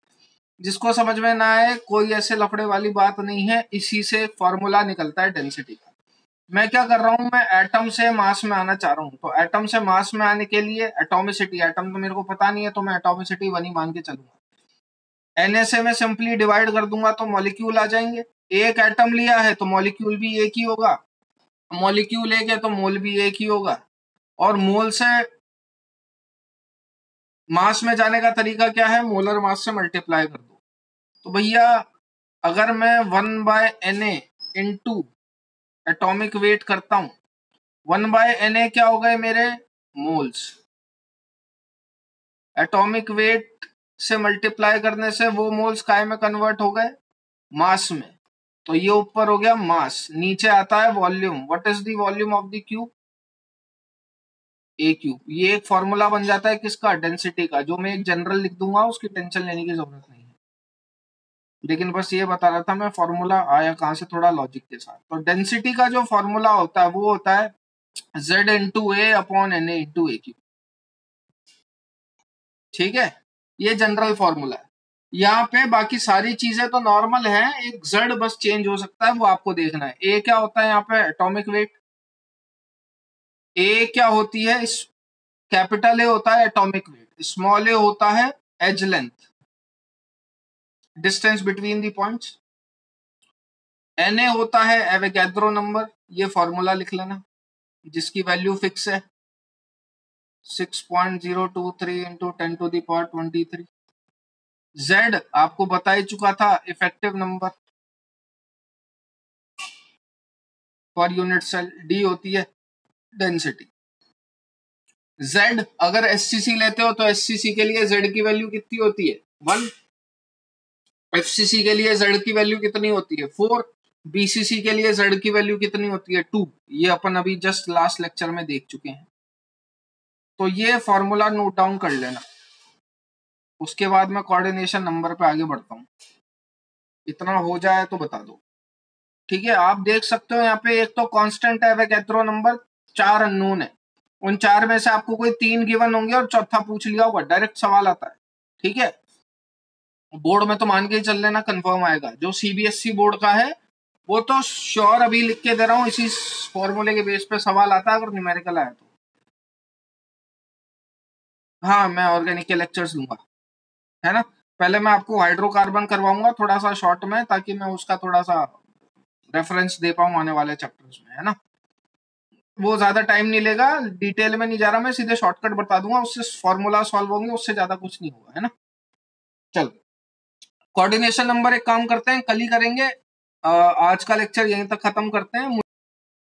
जिसको समझ में ना आए कोई ऐसे लफड़े वाली बात नहीं है, इसी से एक फॉर्मूला निकलता है डेंसिटी का। मैं क्या कर रहा हूं, मैं एटम से मास में आना चाह रहा हूं, तो एटम से मास में आने के लिए एटॉमिसिटी, एटम तो मेरे को पता नहीं है तो मैं एटॉमिसिटी 1 ही मान के चलूंगा, Na से मैं सिंपली डिवाइड कर दूंगा तो मॉलिक्यूल आ जाएंगे। एक एटम लिया है तो मॉलिक्यूल भी एक ही होगा, मॉलिक्यूल एक है तो मोल भी एक ही होगा, और मोल से मास में जाने का तरीका क्या है, मोलर मास से मल्टीप्लाई कर दो। तो भैया अगर मैं 1/Na इंटू एटॉमिक वेट करता हूं, 1/Na क्या हो गए मेरे मोल्स, एटॉमिक वेट से मल्टीप्लाई करने से वो मोल्स काय में कन्वर्ट हो गए, मास में। तो ये ऊपर हो गया मास, नीचे आता है volume, what is the volume of the cube, A cube. ये एक फॉर्मूला बन जाता है किसका, डेंसिटी का, जो मैं एक जनरल लिख दूंगा, उसकी टेंशन लेने की जरूरत नहीं है, लेकिन बस ये बता रहा था मैं फॉर्मूला आया कहां से, थोड़ा लॉजिक के साथ। तो डेंसिटी का जो फॉर्मूला होता है वो होता है Z इंटू ए अपॉन Na इंटू ए क्यूब, ठीक है, ये जनरल फॉर्मूला है। यहाँ पे बाकी सारी चीजें तो नॉर्मल है, एक Z बस चेंज हो सकता है, वो आपको देखना है। ए क्या होता है यहाँ पे, एटॉमिक वेट, ए क्या होती है, कैपिटल ए होता है एटॉमिक वेट, स्मॉल ए होता है edge length, distance between the points, Na होता है एवोगैड्रो नंबर, ये फॉर्मूला लिख लेना, जिसकी वैल्यू फिक्स है 6.023 इंटू 10⁻23। Z आपको बता ही चुका था, effective number per unit cell, D होती है डेंसिटी। Z अगर SCC लेते हो तो SCC के लिए Z की वैल्यू कितनी होती है 1, FCC के लिए Z की वैल्यू कितनी होती है 4, BCC के लिए Z की वैल्यू कितनी होती है 2। ये अपन अभी जस्ट लास्ट लेक्चर में देख चुके हैं, तो ये फॉर्मूला नोट डाउन कर लेना। उसके बाद मैं कोऑर्डिनेशन नंबर पे आगे बढ़ता हूँ, इतना हो जाए तो बता दो, ठीक है। आप देख सकते हो यहाँ पे एक तो कांस्टेंट है एवोगैड्रो नंबर, 4 अननोन है, उन 4 में से आपको कोई 3 गिवन होंगे और चौथा पूछ लिया होगा, डायरेक्ट सवाल आता है, ठीक है। बोर्ड में तो मान के ही चल लेना कंफर्म आएगा, जो CBSE बोर्ड का है वो तो श्योर अभी लिख के दे रहा हूँ, इसी फॉर्मूले के बेस पे सवाल आता है अगर न्यूमेरिकल आया तो। हाँ मैं ऑर्गेनिक के लेक्चर्स लूंगा, है ना। पहले मैं आपको हाइड्रोकार्बन करवाऊंगा थोड़ा सा शॉर्ट में, ताकि मैं उसका थोड़ा सा रेफरेंस दे पाऊं आने वाले चैप्टर्स में, है ना। वो ज्यादा टाइम नहीं लेगा, डिटेल में नहीं जा रहा मैं, सीधे शॉर्टकट बता दूंगा, उससे फॉर्मूला सॉल्व होंगे, उससे ज्यादा कुछ नहीं होगा, है ना। चल कोऑर्डिनेशन नंबर एक काम करते हैं, कल ही करेंगे, आज का लेक्चर यहीं तक खत्म करते हैं।